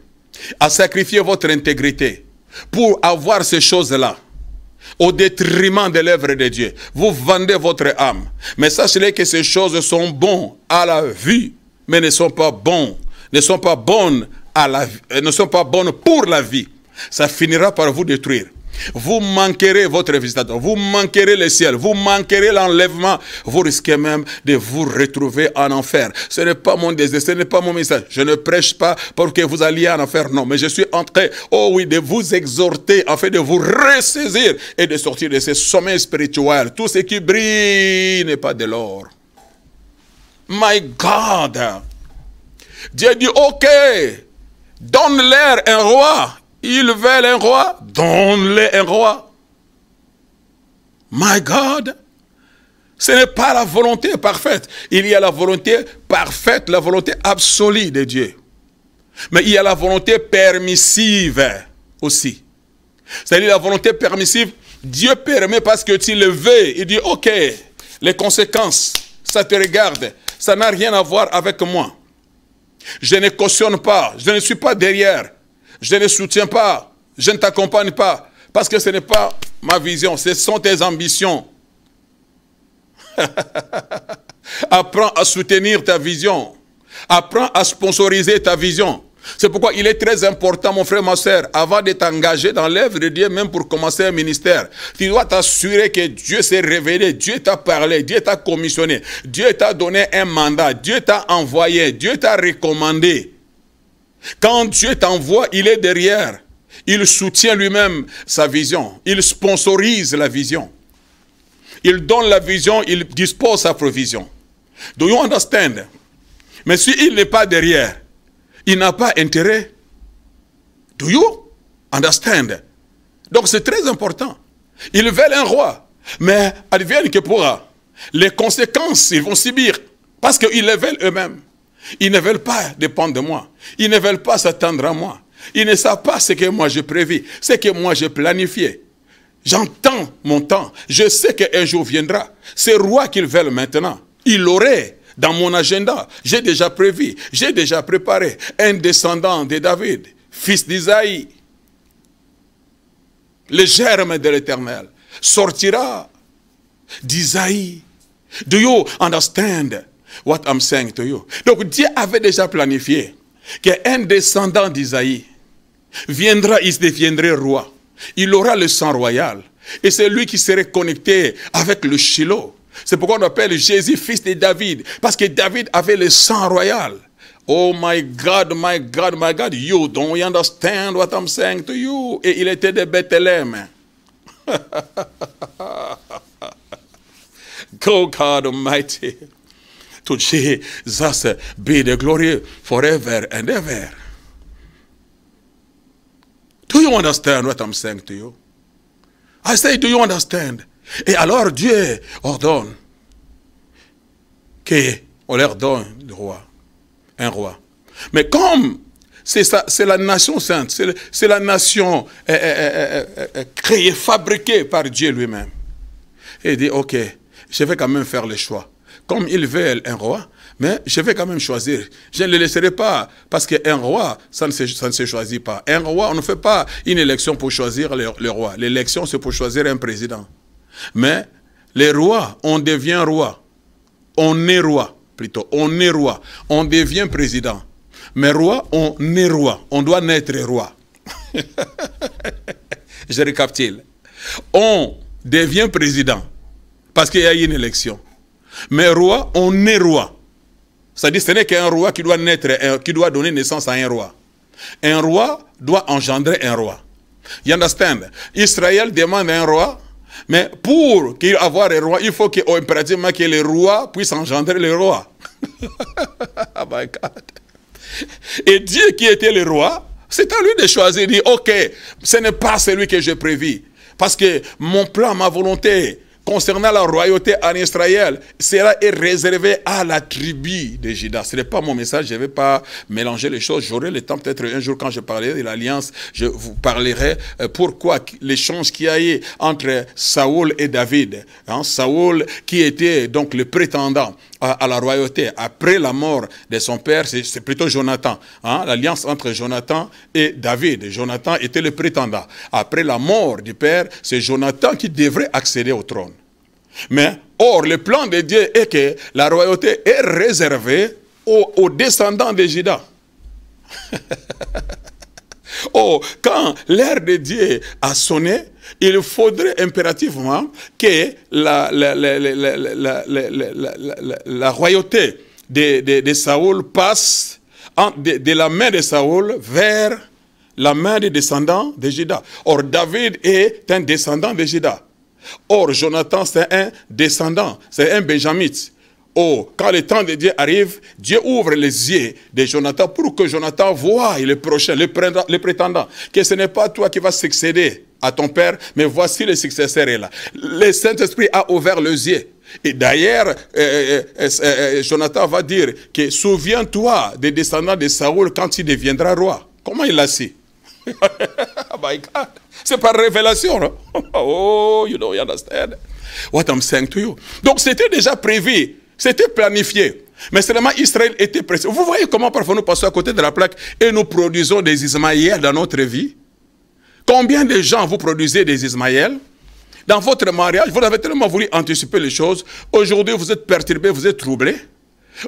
à sacrifier votre intégrité pour avoir ces choses-là. Au détriment de l'œuvre de Dieu. Vous vendez votre âme. Mais sachez que ces choses sont bonnes à la vue, mais ne sont pas bonnes. Ne sont pas bonnes pour la vie. Ça finira par vous détruire. Vous manquerez votre visitateur, vous manquerez le ciel, vous manquerez l'enlèvement, vous risquez même de vous retrouver en enfer. Ce n'est pas mon désir, ce n'est pas mon message. Je ne prêche pas pour que vous alliez en enfer, non. Mais je suis en train, oh oui, de vous exhorter afin de vous ressaisir et de sortir de ce sommeil spirituel. Tout ce qui brille n'est pas de l'or. My God! Dieu dit, ok, donne-leur un roi. Ils veulent un roi, donne-les un roi. My God, ce n'est pas la volonté parfaite. Il y a la volonté parfaite, la volonté absolue de Dieu. Mais il y a la volonté permissive aussi. C'est-à-dire la volonté permissive, Dieu permet parce que tu le veux. Il dit, ok, les conséquences, ça te regarde. Ça n'a rien à voir avec moi. Je ne cautionne pas, je ne suis pas derrière. Je ne soutiens pas, je ne t'accompagne pas, parce que ce n'est pas ma vision, ce sont tes ambitions. Apprends à soutenir ta vision, apprends à sponsoriser ta vision. C'est pourquoi il est très important, mon frère, ma soeur, avant de t'engager dans l'œuvre de Dieu, même pour commencer un ministère, tu dois t'assurer que Dieu s'est révélé, Dieu t'a parlé, Dieu t'a commissionné, Dieu t'a donné un mandat, Dieu t'a envoyé, Dieu t'a recommandé. Quand Dieu t'envoie, il est derrière. Il soutient lui-même sa vision. Il sponsorise la vision. Il donne la vision, il dispose sa provision. Do you understand? Mais s'il n'est pas derrière, il n'a pas intérêt. Do you understand? Donc c'est très important. Ils veulent un roi, mais advienne que pourra. Les conséquences, ils vont subir parce qu'ils le veulent eux-mêmes. Ils ne veulent pas dépendre de moi. Ils ne veulent pas s'attendre à moi. Ils ne savent pas ce que moi j'ai prévu, ce que moi j'ai planifié. J'entends mon temps. Je sais qu'un jour viendra. Ce roi qu'ils veulent maintenant, il l'aurait dans mon agenda. J'ai déjà prévu, j'ai déjà préparé un descendant de David, fils d'Isaïe. Le germe de l'Éternel sortira d'Isaïe. Do you understand what I'm saying to you? Donc Dieu avait déjà planifié qu'un descendant d'Isaïe viendra, il deviendrait roi. Il aura le sang royal. Et c'est lui qui serait connecté avec le Shiloh. C'est pourquoi on appelle Jésus fils de David. Parce que David avait le sang royal. Oh my God, my God, my God. You don't understand what I'm saying to you. Et il était de Bethléem. Go God Almighty. To Jesus be the glory forever and ever. Do you understand what I'm saying to you? I say, do you understand? Et alors Dieu ordonne qu'on leur donne le roi, un roi. Mais comme c'est la nation sainte, c'est la nation créée, fabriquée par Dieu lui-même. Et il dit, ok, je vais quand même faire le choix. Comme ils veulent un roi, mais je vais quand même choisir. Je ne le laisserai pas, parce qu'un roi, ça ne se choisit pas. Un roi, on ne fait pas une élection pour choisir le roi. L'élection, c'est pour choisir un président. Mais les rois, on devient roi. On est roi, plutôt. On est roi. On devient président. Mais roi, on est roi. On doit naître roi. Je récapitule. On devient président, parce qu'il y a une élection. Mais roi, on est roi. C'est-à-dire, ce n'est qu'un roi qui doit naître, qui doit donner naissance à un roi. Un roi doit engendrer un roi. You understand? Israël demande un roi, mais pour qu'il ait un roi, il faut impérativement que le roi puisse engendrer le roi. Oh my God. Et Dieu qui était le roi, c'est à lui de choisir, de dire, ok, ce n'est pas celui que j'ai prévu. Parce que mon plan, ma volonté, concernant la royauté en Israël, sera réservé à la tribu de Juda. Ce n'est pas mon message, je ne vais pas mélanger les choses. J'aurai le temps peut-être un jour quand je parlerai de l'alliance, je vous parlerai pourquoi l'échange qu'il y a eu entre Saoul et David. Hein, Saoul qui était donc le prétendant à la royauté après la mort de son père, c'est plutôt Jonathan. Hein, l'alliance entre Jonathan et David. Jonathan était le prétendant. Après la mort du père, c'est Jonathan qui devrait accéder au trône. Mais, or, le plan de Dieu est que la royauté est réservée aux descendants de Juda. Oh, quand l'heure de Dieu a sonné, il faudrait impérativement que la royauté de Saoul passe de la main de Saoul vers la main des descendants de Juda. Or, David est un descendant de Juda. Or, Jonathan, c'est un descendant, c'est un benjamite. Oh, quand le temps de Dieu arrive, Dieu ouvre les yeux de Jonathan pour que Jonathan voie le prochain, le prétendant, que ce n'est pas toi qui vas succéder à ton père, mais voici le successeur est là. Le Saint-Esprit a ouvert les yeux. Et d'ailleurs, Jonathan va dire que souviens-toi des descendants de Saoul quand il deviendra roi. Comment il l'a su? Oh my God. C'est par révélation. Non? Oh, you don't understand what I'm saying to you. Donc c'était déjà prévu, c'était planifié. Mais seulement Israël était pressé. Vous voyez comment parfois nous passons à côté de la plaque et nous produisons des Ismaël dans notre vie? Combien de gens vous produisez des Ismaël? Dans votre mariage, vous avez tellement voulu anticiper les choses. Aujourd'hui, vous êtes perturbé, vous êtes troublé.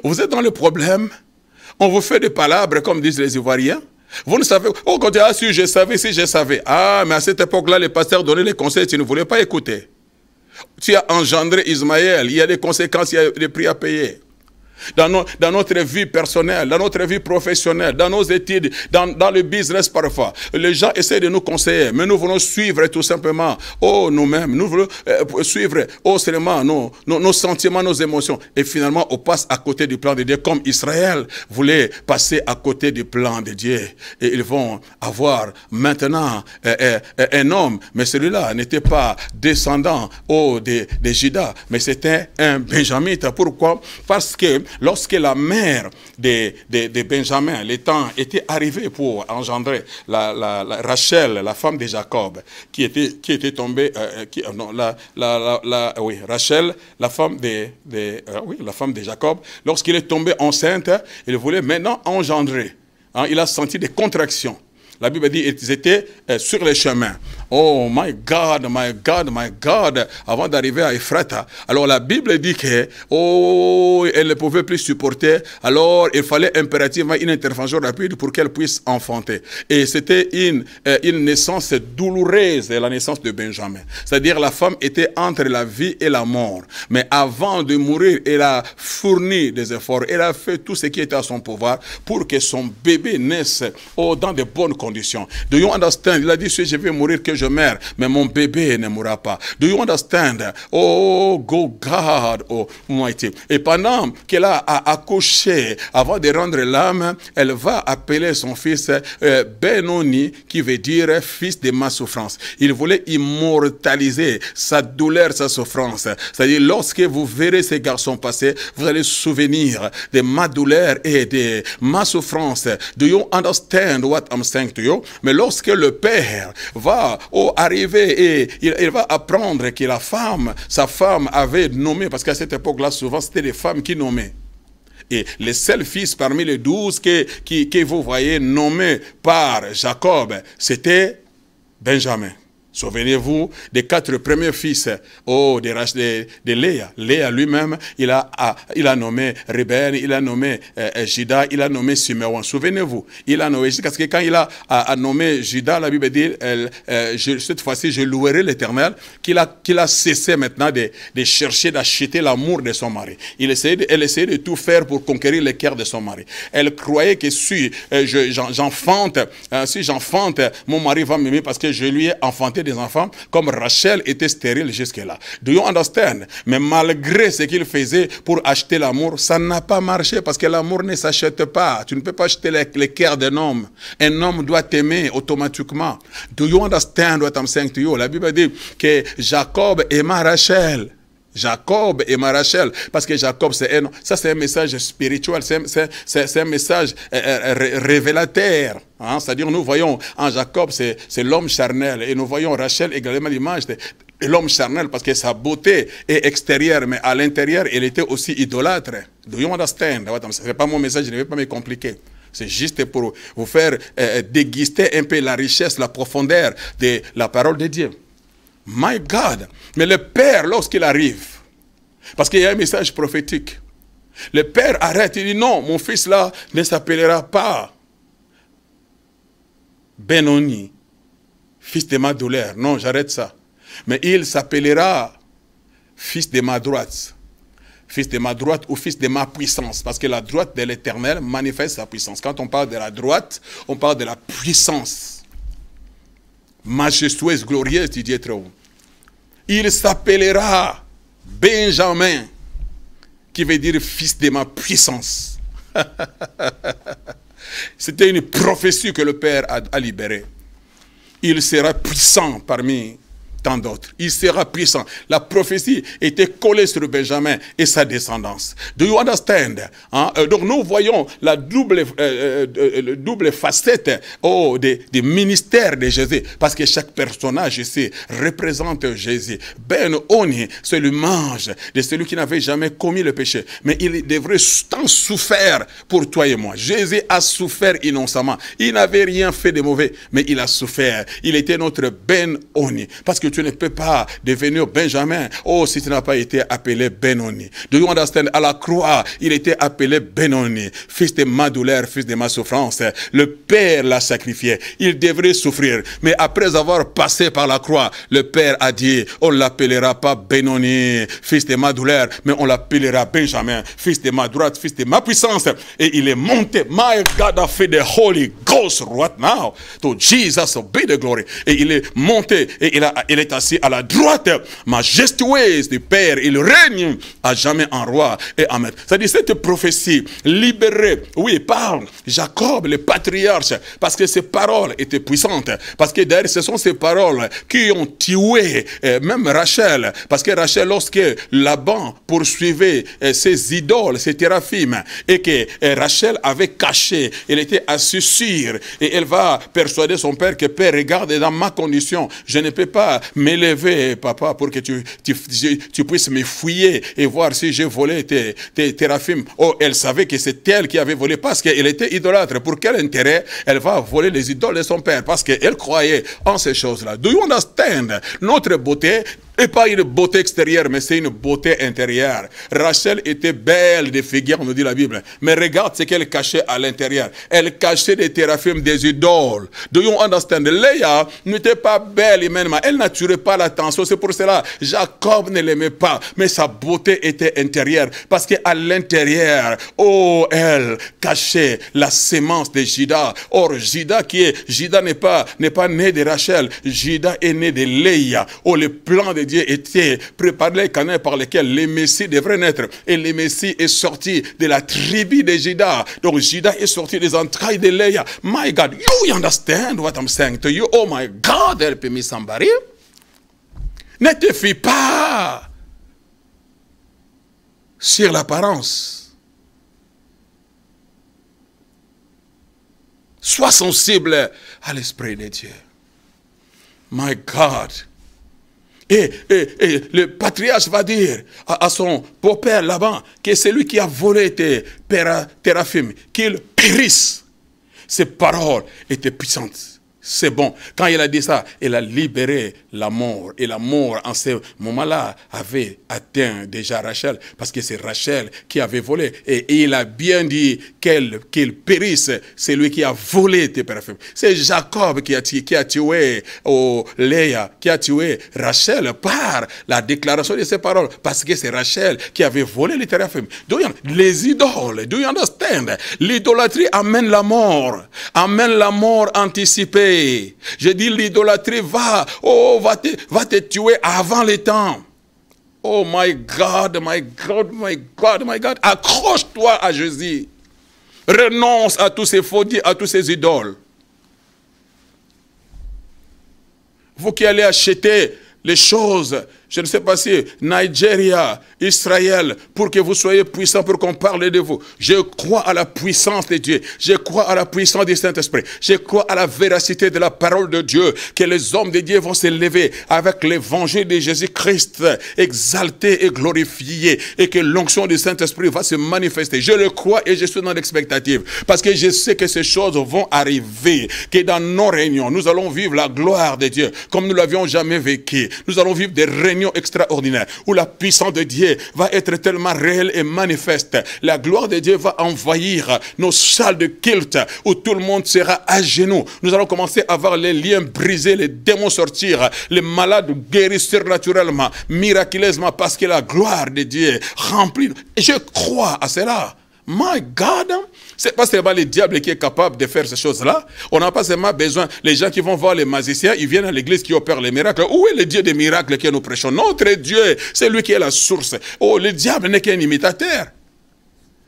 Vous êtes dans le problème. On vous fait des palabres, comme disent les Ivoiriens. Vous ne savez, oh, quand tu as su, je savais, si je savais. Ah, mais à cette époque-là, les pasteurs donnaient les conseils, tu ne voulais pas écouter. Tu as engendré Ismaël, il y a des conséquences, il y a des prix à payer. Dans notre vie personnelle, dans notre vie professionnelle, dans nos études, dans le business parfois. Les gens essaient de nous conseiller, mais nous voulons suivre tout simplement, oh, nous-mêmes, nous voulons suivre, oh, seulement nos sentiments, nos émotions. Et finalement, on passe à côté du plan de Dieu, comme Israël voulait passer à côté du plan de Dieu. Et ils vont avoir maintenant un homme, mais celui-là n'était pas descendant, oh, de Juda, mais c'était un benjamite. Pourquoi? Parce que lorsque la mère de Benjamin, le temps était arrivé pour engendrer Rachel, la femme de Jacob, qui était tombée, Rachel, la femme de Jacob, lorsqu'il est tombé enceinte, il voulait maintenant engendrer. Hein, il a senti des contractions. La Bible dit qu'ils étaient sur le chemin. Oh my God, my God, my God, avant d'arriver à Ephrata. Alors la Bible dit que, oh, elle ne pouvait plus supporter. Alors il fallait impérativement une intervention rapide pour qu'elle puisse enfanter. Et c'était une naissance douloureuse, la naissance de Benjamin. C'est-à-dire la femme était entre la vie et la mort. Mais avant de mourir, elle a fourni des efforts. Elle a fait tout ce qui était à son pouvoir pour que son bébé naisse dans de bonnes conditions. Do you understand? Il a dit, si je vais mourir, que je meurs, mais mon bébé ne mourra pas. Do you understand? Oh, go God Almighty. Et pendant qu'elle a accouché, avant de rendre l'âme, elle va appeler son fils Benoni, qui veut dire fils de ma souffrance. Il voulait immortaliser sa douleur, sa souffrance. C'est-à-dire, lorsque vous verrez ces garçons passer, vous allez se souvenir de ma douleur et de ma souffrance. Do you understand what I'm saying to you? Mais lorsque le père va arriver et il va apprendre que sa femme avait nommé, parce qu'à cette époque-là, souvent, c'était les femmes qui nommaient. Et les seuls fils parmi les 12 que vous voyez nommés par Jacob, c'était Benjamin. Souvenez-vous des 4 premiers fils de Léa. Léa lui-même, il a nommé Ruben, il a nommé Juda, il a nommé Siméon. Souvenez-vous, il a nommé, parce que quand il a nommé Juda, la Bible dit, cette fois-ci, je louerai l'Éternel, qu'il a cessé maintenant de chercher, d'acheter l'amour de son mari. Elle essayait de tout faire pour conquérir le cœur de son mari. Elle croyait que si j'enfante, mon mari va m'aimer parce que je lui ai enfanté des enfants, comme Rachel était stérile jusque-là. Do you understand? Mais malgré ce qu'il faisait pour acheter l'amour, ça n'a pas marché parce que l'amour ne s'achète pas. Tu ne peux pas acheter le cœur d'un homme. Un homme doit t'aimer automatiquement. Do you understand what I'm saying to you? La Bible dit que Jacob aima Rachel. Jacob aima Rachel, parce que Jacob, ça c'est un message spirituel, c'est un message révélateur. Hein? C'est-à-dire, nous voyons en Jacob, c'est l'homme charnel, et nous voyons Rachel également l'image de l'homme charnel, parce que sa beauté est extérieure, mais à l'intérieur, elle était aussi idolâtre. Do you understand? Ce n'est pas mon message, je ne vais pas me compliquer. C'est juste pour vous faire déguster un peu la richesse, la profondeur de la parole de Dieu. My God! Mais le Père, lorsqu'il arrive, parce qu'il y a un message prophétique, le Père arrête, il dit non, mon fils là ne s'appellera pas Benoni, fils de ma douleur. Non, j'arrête ça. Mais il s'appellera fils de ma droite. Fils de ma droite ou fils de ma puissance. Parce que la droite de l'Éternel manifeste sa puissance. Quand on parle de la droite, on parle de la puissance majestueuse, glorieuse du Dieu très haut. Il s'appellera Benjamin, qui veut dire fils de ma puissance. C'était une prophétie que le Père a libérée. Il sera puissant parmi tant d'autres. Il sera puissant. La prophétie était collée sur Benjamin et sa descendance. Do you understand? Hein? Donc nous voyons la double facette des ministères de Jésus. Parce que chaque personnage ici représente Jésus. Ben-Oni, c'est l'image de celui qui n'avait jamais commis le péché. Mais il devrait tant souffrir pour toi et moi. Jésus a souffert innocemment. Il n'avait rien fait de mauvais, mais il a souffert. Il était notre Ben-Oni. Parce que tu ne peux pas devenir Benjamin, si tu n'as pas été appelé Benoni. Do you understand? À la croix, il était appelé Benoni, fils de ma douleur, fils de ma souffrance. Le Père l'a sacrifié. Il devrait souffrir. Mais après avoir passé par la croix, le Père a dit, on ne l'appellera pas Benoni, fils de ma douleur, mais on l'appellera Benjamin, fils de ma droite, fils de ma puissance. Et il est monté. My God a fait the Holy Ghost right now. To Jesus be the glory. Et il est monté et il est assis à la droite majestueuse du Père. Il règne à jamais en roi et en maître. C'est-à-dire cette prophétie libérée, oui, par Jacob, le patriarche, parce que ses paroles étaient puissantes. Parce que d'ailleurs, ce sont ces paroles qui ont tué même Rachel. Parce que Rachel, lorsque Laban poursuivait ses idoles, ses téraphim, et que Rachel avait caché, elle était assise sûre, et elle va persuader son père que Père, regarde, dans ma condition, je ne peux pas m'élever, papa, pour que tu puisses me fouiller et voir si j'ai volé tes téraphim. Elle savait que c'est elle qui avait volé parce qu'elle était idolâtre. Pour quel intérêt elle va voler les idoles de son père? Parce qu'elle croyait en ces choses-là. Do you understand? Notre beauté n'est pas une beauté extérieure, mais c'est une beauté intérieure. Rachel était belle de figure, nous dit la Bible. Mais regarde ce qu'elle cachait à l'intérieur. Elle cachait des téraphim, des idoles. Do you understand? Léa n'était pas belle humainement. Elle n'attirait pas l'attention. C'est pour cela Jacob ne l'aimait pas. Mais sa beauté était intérieure. Parce qu'à l'intérieur, elle cachait la sémence de Juda. Or, Juda n'est pas né de Rachel. Juda est né de Léa. Le plan de Dieu était préparé par lequel le Messie devrait naître. Et le Messie est sorti de la tribu de Juda. Donc Juda est sorti des entrailles de Léa. My God, you understand what I'm saying to you? Oh my God, help me somebody. Ne te fie pas sur l'apparence. Sois sensible à l'Esprit de Dieu. My God. Et le patriarche va dire à son beau-père Laban que c'est lui qui a volé tes téraphim, qu'il périsse. Ses paroles étaient puissantes. C'est bon. Quand il a dit ça, il a libéré la mort. Et la mort, en ce moment-là, avait atteint déjà Rachel. Parce que c'est Rachel qui avait volé. Et il a bien dit qu'il périsse. C'est lui qui a volé tes téraphim. C'est Jacob qui a tué Léa, qui a tué Rachel par la déclaration de ses paroles. Parce que c'est Rachel qui avait volé les téraphim. Les idoles, do you understand? L'idolâtrie amène la mort anticipée. tuer. Je dis l'idolâtrie va te tuer avant les temps. Oh my God, my God, my God, my God. Accroche-toi à Jésus. Renonce à tous ces faux dieux, à tous ces idoles. Vous qui allez acheter les choses, je ne sais pas si Nigeria, Israël, pour que vous soyez puissants, pour qu'on parle de vous. Je crois à la puissance de Dieu. Je crois à la puissance du Saint-Esprit. Je crois à la véracité de la parole de Dieu, que les hommes de Dieu vont s'élever avec l'évangile de Jésus-Christ, exalté et glorifié, et que l'onction du Saint-Esprit va se manifester. Je le crois et je suis dans l'expectative, parce que je sais que ces choses vont arriver, que dans nos réunions, nous allons vivre la gloire de Dieu, comme nous l'avions jamais vécu. Nous allons vivre des réunions extraordinaires, où la puissance de Dieu va être tellement réelle et manifeste. La gloire de Dieu va envahir nos salles de culte, où tout le monde sera à genoux. Nous allons commencer à voir les liens brisés, les démons sortir, les malades guéris surnaturellement, miraculeusement, parce que la gloire de Dieu remplit. Et je crois à cela. My God, c'est pas seulement le diable qui est capable de faire ces choses-là. On n'a pas seulement besoin, les gens qui vont voir les magiciens, ils viennent à l'église qui opère les miracles. Où est le Dieu des miracles que nous prêchons? Notre Dieu, c'est lui qui est la source. Oh, le diable n'est qu'un imitateur.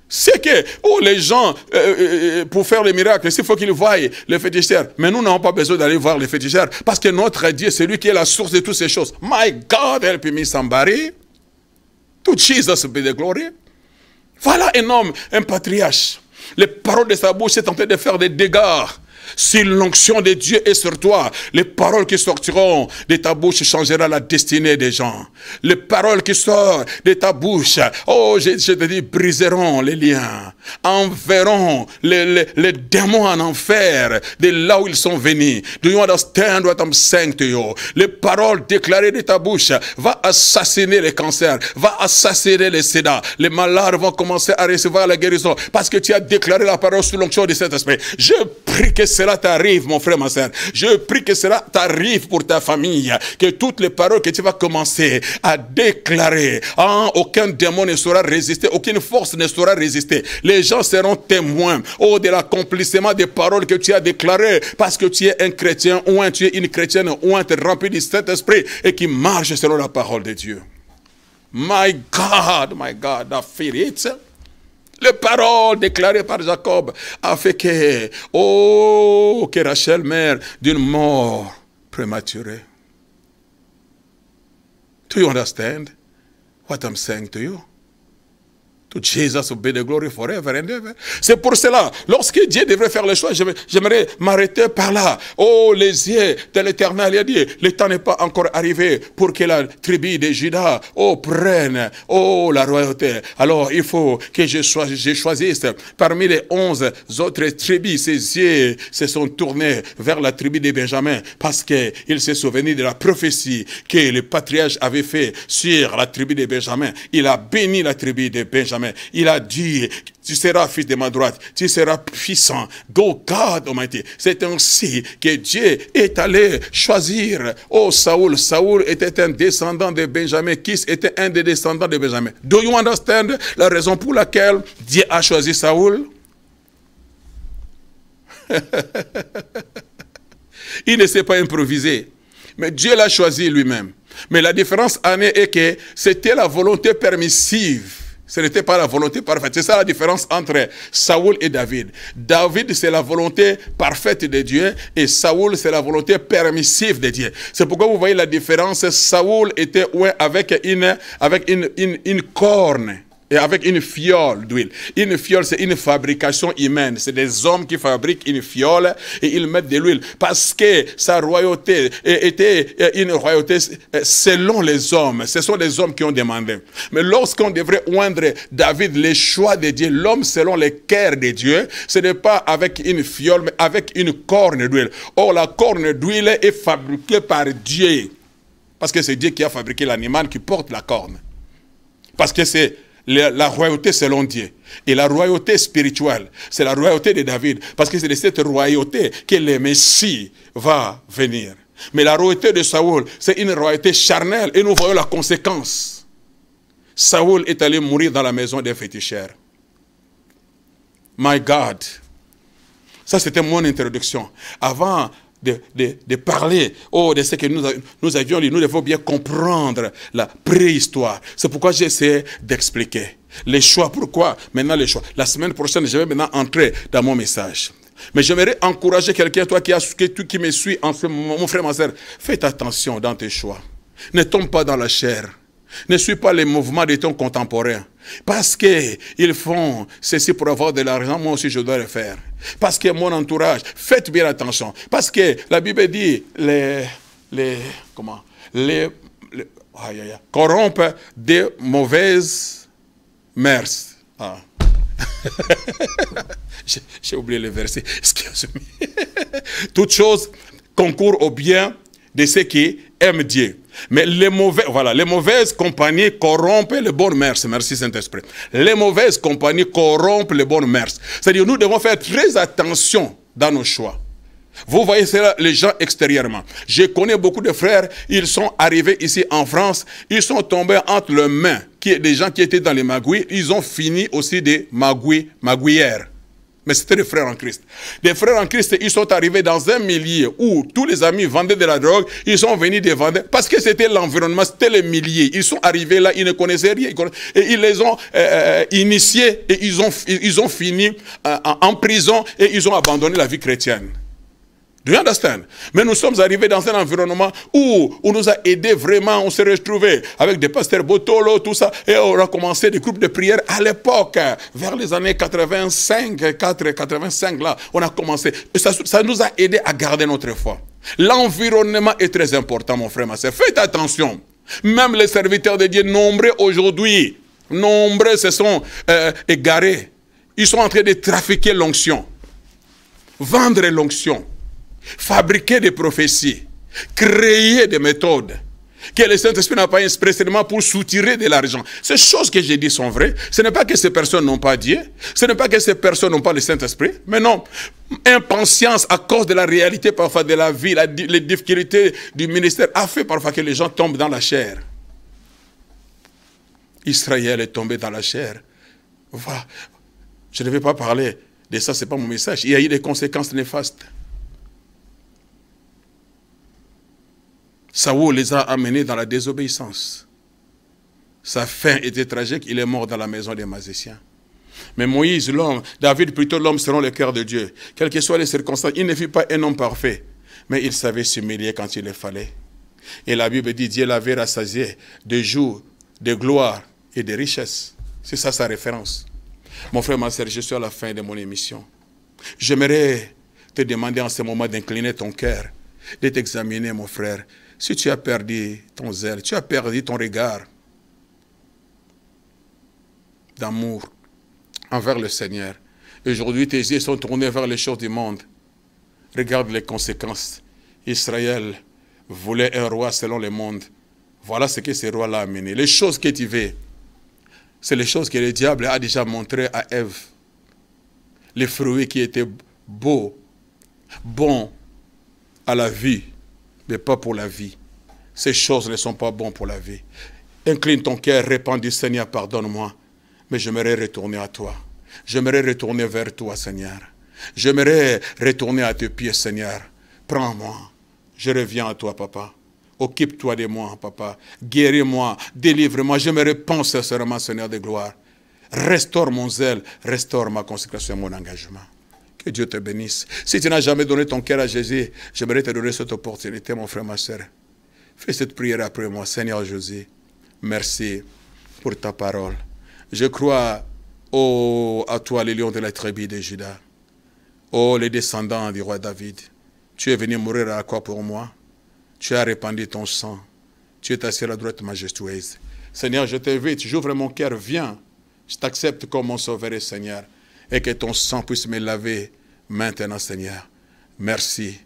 C'est que, oh, les gens, pour faire les miracles, il faut qu'ils voient les féticheurs. Mais nous n'avons pas besoin d'aller voir les féticheurs, parce que notre Dieu, c'est lui qui est la source de toutes ces choses. My God, help me somebody. To Jesus be the glory. Voilà un homme, un patriarche. Les paroles de sa bouche sont en train de faire des dégâts. Si l'onction de Dieu est sur toi, les paroles qui sortiront de ta bouche changeront la destinée des gens. Les paroles qui sortent de ta bouche, oh, je te dis, briseront les liens, enverront les démons en enfer de là où ils sont venus. Do you understand what I'm saying to you? Les paroles déclarées de ta bouche vont assassiner les cancers, vont assassiner les sida. Les malades vont commencer à recevoir la guérison parce que tu as déclaré la parole sous l'onction du Saint-Esprit. Je prie que cela t'arrive, mon frère, ma soeur. Je prie que cela t'arrive pour ta famille. Que toutes les paroles que tu vas commencer à déclarer, hein, aucun démon ne saura résister, aucune force ne saura résister. Les gens seront témoins, oh, de l'accomplissement des paroles que tu as déclarées, parce que tu es un chrétien ou tu es une chrétienne ou tu es rempli du Saint-Esprit et qui marche selon la parole de Dieu. My God, I feel it. Les paroles déclarées par Jacob a fait que, oh, que Rachel meurt d'une mort prématurée. Do you understand what I'm saying to you? To Jesus be the glory forever and ever. C'est pour cela, lorsque Dieu devrait faire le choix, j'aimerais m'arrêter par là. Oh, les yeux de l'Éternel, il a dit, le temps n'est pas encore arrivé pour que la tribu de Juda, oh, prenne, oh, la royauté. Alors, il faut que je choisisse parmi les 11 autres tribus, ses yeux se sont tournés vers la tribu de Benjamin, parce qu'il s'est souvenu de la prophétie que le patriarche avait fait sur la tribu de Benjamin. Il a béni la tribu de Benjamin. Il a dit, tu seras fils de ma droite, tu seras puissant. Go God Almighty. C'est ainsi que Dieu est allé choisir. Oh, Saoul. Saoul était un descendant de Benjamin. Kis était un des descendants de Benjamin. Do you understand la raison pour laquelle Dieu a choisi Saoul? Il ne s'est pas improvisé, mais Dieu l'a choisi lui-même. Mais la différence en est que c'était la volonté permissive. Ce n'était pas la volonté parfaite. C'est ça la différence entre Saoul et David. David, c'est la volonté parfaite de Dieu et Saoul, c'est la volonté permissive de Dieu. C'est pourquoi vous voyez la différence. Saoul était avec une corne et avec une fiole d'huile. Une fiole, c'est une fabrication humaine. C'est des hommes qui fabriquent une fiole et ils mettent de l'huile. Parce que sa royauté était une royauté selon les hommes. Ce sont les hommes qui ont demandé. Mais lorsqu'on devrait oindre David, le choix de Dieu, l'homme selon le cœur de Dieu, ce n'est pas avec une fiole, mais avec une corne d'huile. Or, la corne d'huile est fabriquée par Dieu. Parce que c'est Dieu qui a fabriqué l'animal qui porte la corne. Parce que c'est la royauté selon Dieu. Et la royauté spirituelle, c'est la royauté de David. Parce que c'est de cette royauté que le Messie va venir. Mais la royauté de Saoul, c'est une royauté charnelle. Et nous voyons la conséquence. Saoul est allé mourir dans la maison des féticheurs. My God. Ça, c'était mon introduction. Avant de parler de ce que nous avions lu. Nous devons bien comprendre la préhistoire. C'est pourquoi j'ai essayé d'expliquer les choix. Pourquoi maintenant les choix? La semaine prochaine, je vais maintenant entrer dans mon message. Mais j'aimerais encourager quelqu'un, toi qui me suis en ce moment, mon frère, ma soeur, faites attention dans tes choix. Ne tombe pas dans la chair. Ne suis pas les mouvements de ton contemporain. Parce qu'ils font ceci pour avoir de l'argent, moi aussi je dois le faire. Parce que mon entourage, faites bien attention. Parce que la Bible dit, corrompent des mauvaises mœurs. Ah. J'ai oublié le verset. Excusez-moi. Toute chose concourt au bien de ceux qui aiment Dieu. Mais les mauvaises compagnies corrompent les bonnes mœurs. Merci Saint-Esprit. Les mauvaises compagnies corrompent les bonnes mœurs. C'est-à-dire nous devons faire très attention dans nos choix. Vous voyez cela, les gens extérieurement. Je connais beaucoup de frères, ils sont arrivés ici en France, ils sont tombés entre les mains des gens qui étaient dans les magouilles, ils ont fini aussi des magouillères. Mais c'était des frères en Christ. Des frères en Christ, ils sont arrivés dans un milieu où tous les amis vendaient de la drogue, ils sont venus des vendeurs, parce que c'était l'environnement, c'était les milliers. Ils sont arrivés là, ils ne connaissaient rien. Et ils les ont initiés, et ils ont fini en prison, et ils ont abandonné la vie chrétienne. Do you understand? Mais nous sommes arrivés dans un environnement où on nous a aidés vraiment, on s'est retrouvés avec des pasteurs Botolo, tout ça, et on a commencé des groupes de prière à l'époque, vers les années 85 là, on a commencé. Et ça nous a aidés à garder notre foi. L'environnement est très important, mon frère, ma soeur. Faites attention. Même les serviteurs de Dieu, nombreux aujourd'hui, nombreux se sont égarés. Ils sont en train de trafiquer l'onction, vendre l'onction, fabriquer des prophéties, créer des méthodes que le Saint-Esprit n'a pas expressément pour soutirer de l'argent. Ces choses que j'ai dit sont vraies. Ce n'est pas que ces personnes n'ont pas Dieu, ce n'est pas que ces personnes n'ont pas le Saint-Esprit, mais non, impatience à cause de la réalité parfois de la vie, les difficultés du ministère a fait parfois que les gens tombent dans la chair. Israël est tombé dans la chair. Voilà. Je ne vais pas parler de ça, ce n'est pas mon message. Il y a eu des conséquences néfastes. Saoul les a amenés dans la désobéissance. Sa fin était tragique, il est mort dans la maison des magiciens. Mais Moïse, l'homme, David plutôt l'homme selon le cœur de Dieu. Quelles que soient les circonstances, il ne fut pas un homme parfait, mais il savait s'humilier quand il le fallait. Et la Bible dit, Dieu l'avait rassasié de jours, de gloire et de richesse. C'est ça sa référence. Mon frère, ma soeur, je suis à la fin de mon émission. J'aimerais te demander en ce moment d'incliner ton cœur, de t'examiner, mon frère. Si tu as perdu ton zèle, tu as perdu ton regard d'amour envers le Seigneur. Aujourd'hui, tes yeux sont tournés vers les choses du monde. Regarde les conséquences. Israël voulait un roi selon le monde. Voilà ce que ce roi l'a amené. Les choses que tu veux, c'est les choses que le diable a déjà montrées à Ève. Les fruits qui étaient beaux, bons à la vue, mais pas pour la vie. Ces choses ne sont pas bonnes pour la vie. Incline ton cœur, répands du Seigneur, pardonne-moi. Mais j'aimerais retourner à toi. J'aimerais retourner vers toi, Seigneur. J'aimerais retourner à tes pieds, Seigneur. Prends-moi. Je reviens à toi, Papa. Occupe-toi de moi, Papa. Guéris-moi, délivre-moi. Je me répands sincèrement, Seigneur de gloire. Restaure mon zèle, restaure ma consécration et mon engagement. Que Dieu te bénisse. Si tu n'as jamais donné ton cœur à Jésus, j'aimerais te donner cette opportunité, mon frère, ma soeur. Fais cette prière après moi. Seigneur Jésus, merci pour ta parole. Je crois, à toi, les lions de la tribu de Juda. Les descendants du roi David. Tu es venu mourir à la croix pour moi. Tu as répandu ton sang. Tu es assis à la droite majestueuse. Seigneur, je t'invite, j'ouvre mon cœur, viens. Je t'accepte comme mon sauveur et Seigneur. Et que ton sang puisse me laver maintenant, Seigneur. Merci.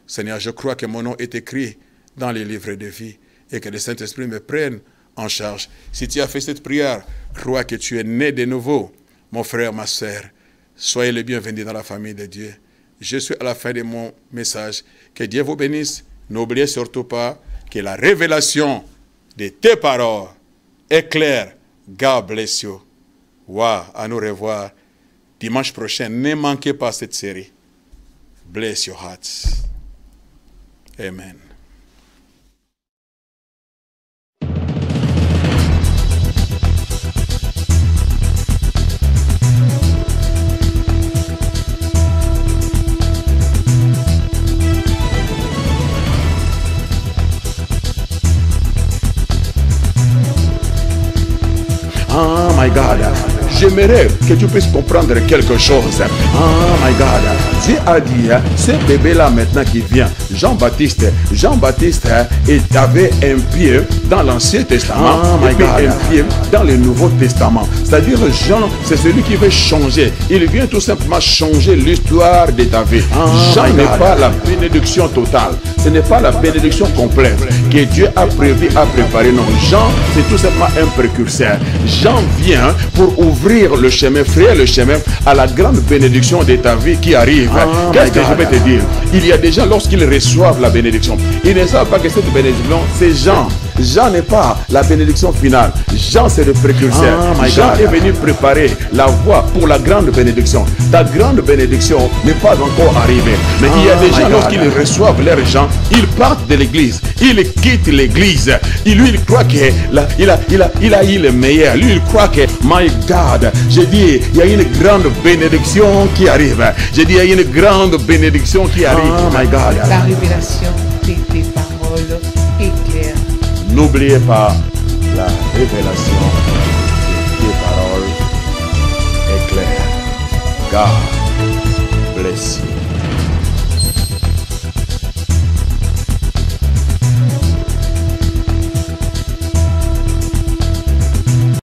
Seigneur, je crois que mon nom est écrit dans les livres de vie et que le Saint-Esprit me prenne en charge. Si tu as fait cette prière, crois que tu es né de nouveau. Mon frère, ma soeur, soyez les bienvenus dans la famille de Dieu. Je suis à la fin de mon message. Que Dieu vous bénisse. N'oubliez surtout pas que la révélation de tes paroles est claire. God bless you. Wow, à nous revoir dimanche prochain. Ne manquez pas cette série. Bless your hearts. Amen. Oh my God. J'aimerais que tu puisses comprendre quelque chose. Oh my God. Dieu a dit, ce bébé-là maintenant qui vient, Jean-Baptiste avait un pied dans l'Ancien Testament et puis un pied dans le Nouveau Testament. C'est-à-dire Jean, c'est celui qui veut changer. Il vient tout simplement changer l'histoire de ta vie. Jean n'est pas la bénédiction totale. Ce n'est pas la bénédiction complète que Dieu a prévu, a préparé. Non, Jean, c'est tout simplement un précurseur. Jean vient pour ouvrir le chemin, frayer le chemin à la grande bénédiction de ta vie qui arrive. Qu'est-ce que je vais te dire? Il y a des gens, lorsqu'ils reçoivent la bénédiction, ils ne savent pas que cette bénédiction, c'est Jean. Jean n'est pas la bénédiction finale. Jean, c'est le précurseur. Jean est venu préparer la voie pour la grande bénédiction. Ta grande bénédiction n'est pas encore arrivée. Mais il y a des gens, lorsqu'ils reçoivent leur Jean, ils partent de l'église. Ils quittent l'église. Lui, il croit qu'il a eu le meilleur. Lui, il croit que, my God, j'ai dit, il y a une grande bénédiction qui arrive. J'ai dit, il y a une grande bénédiction qui arrive. Oh my God. La révélation de tes paroles est claire. N'oubliez pas, la révélation de tes paroles est claire. God bless you.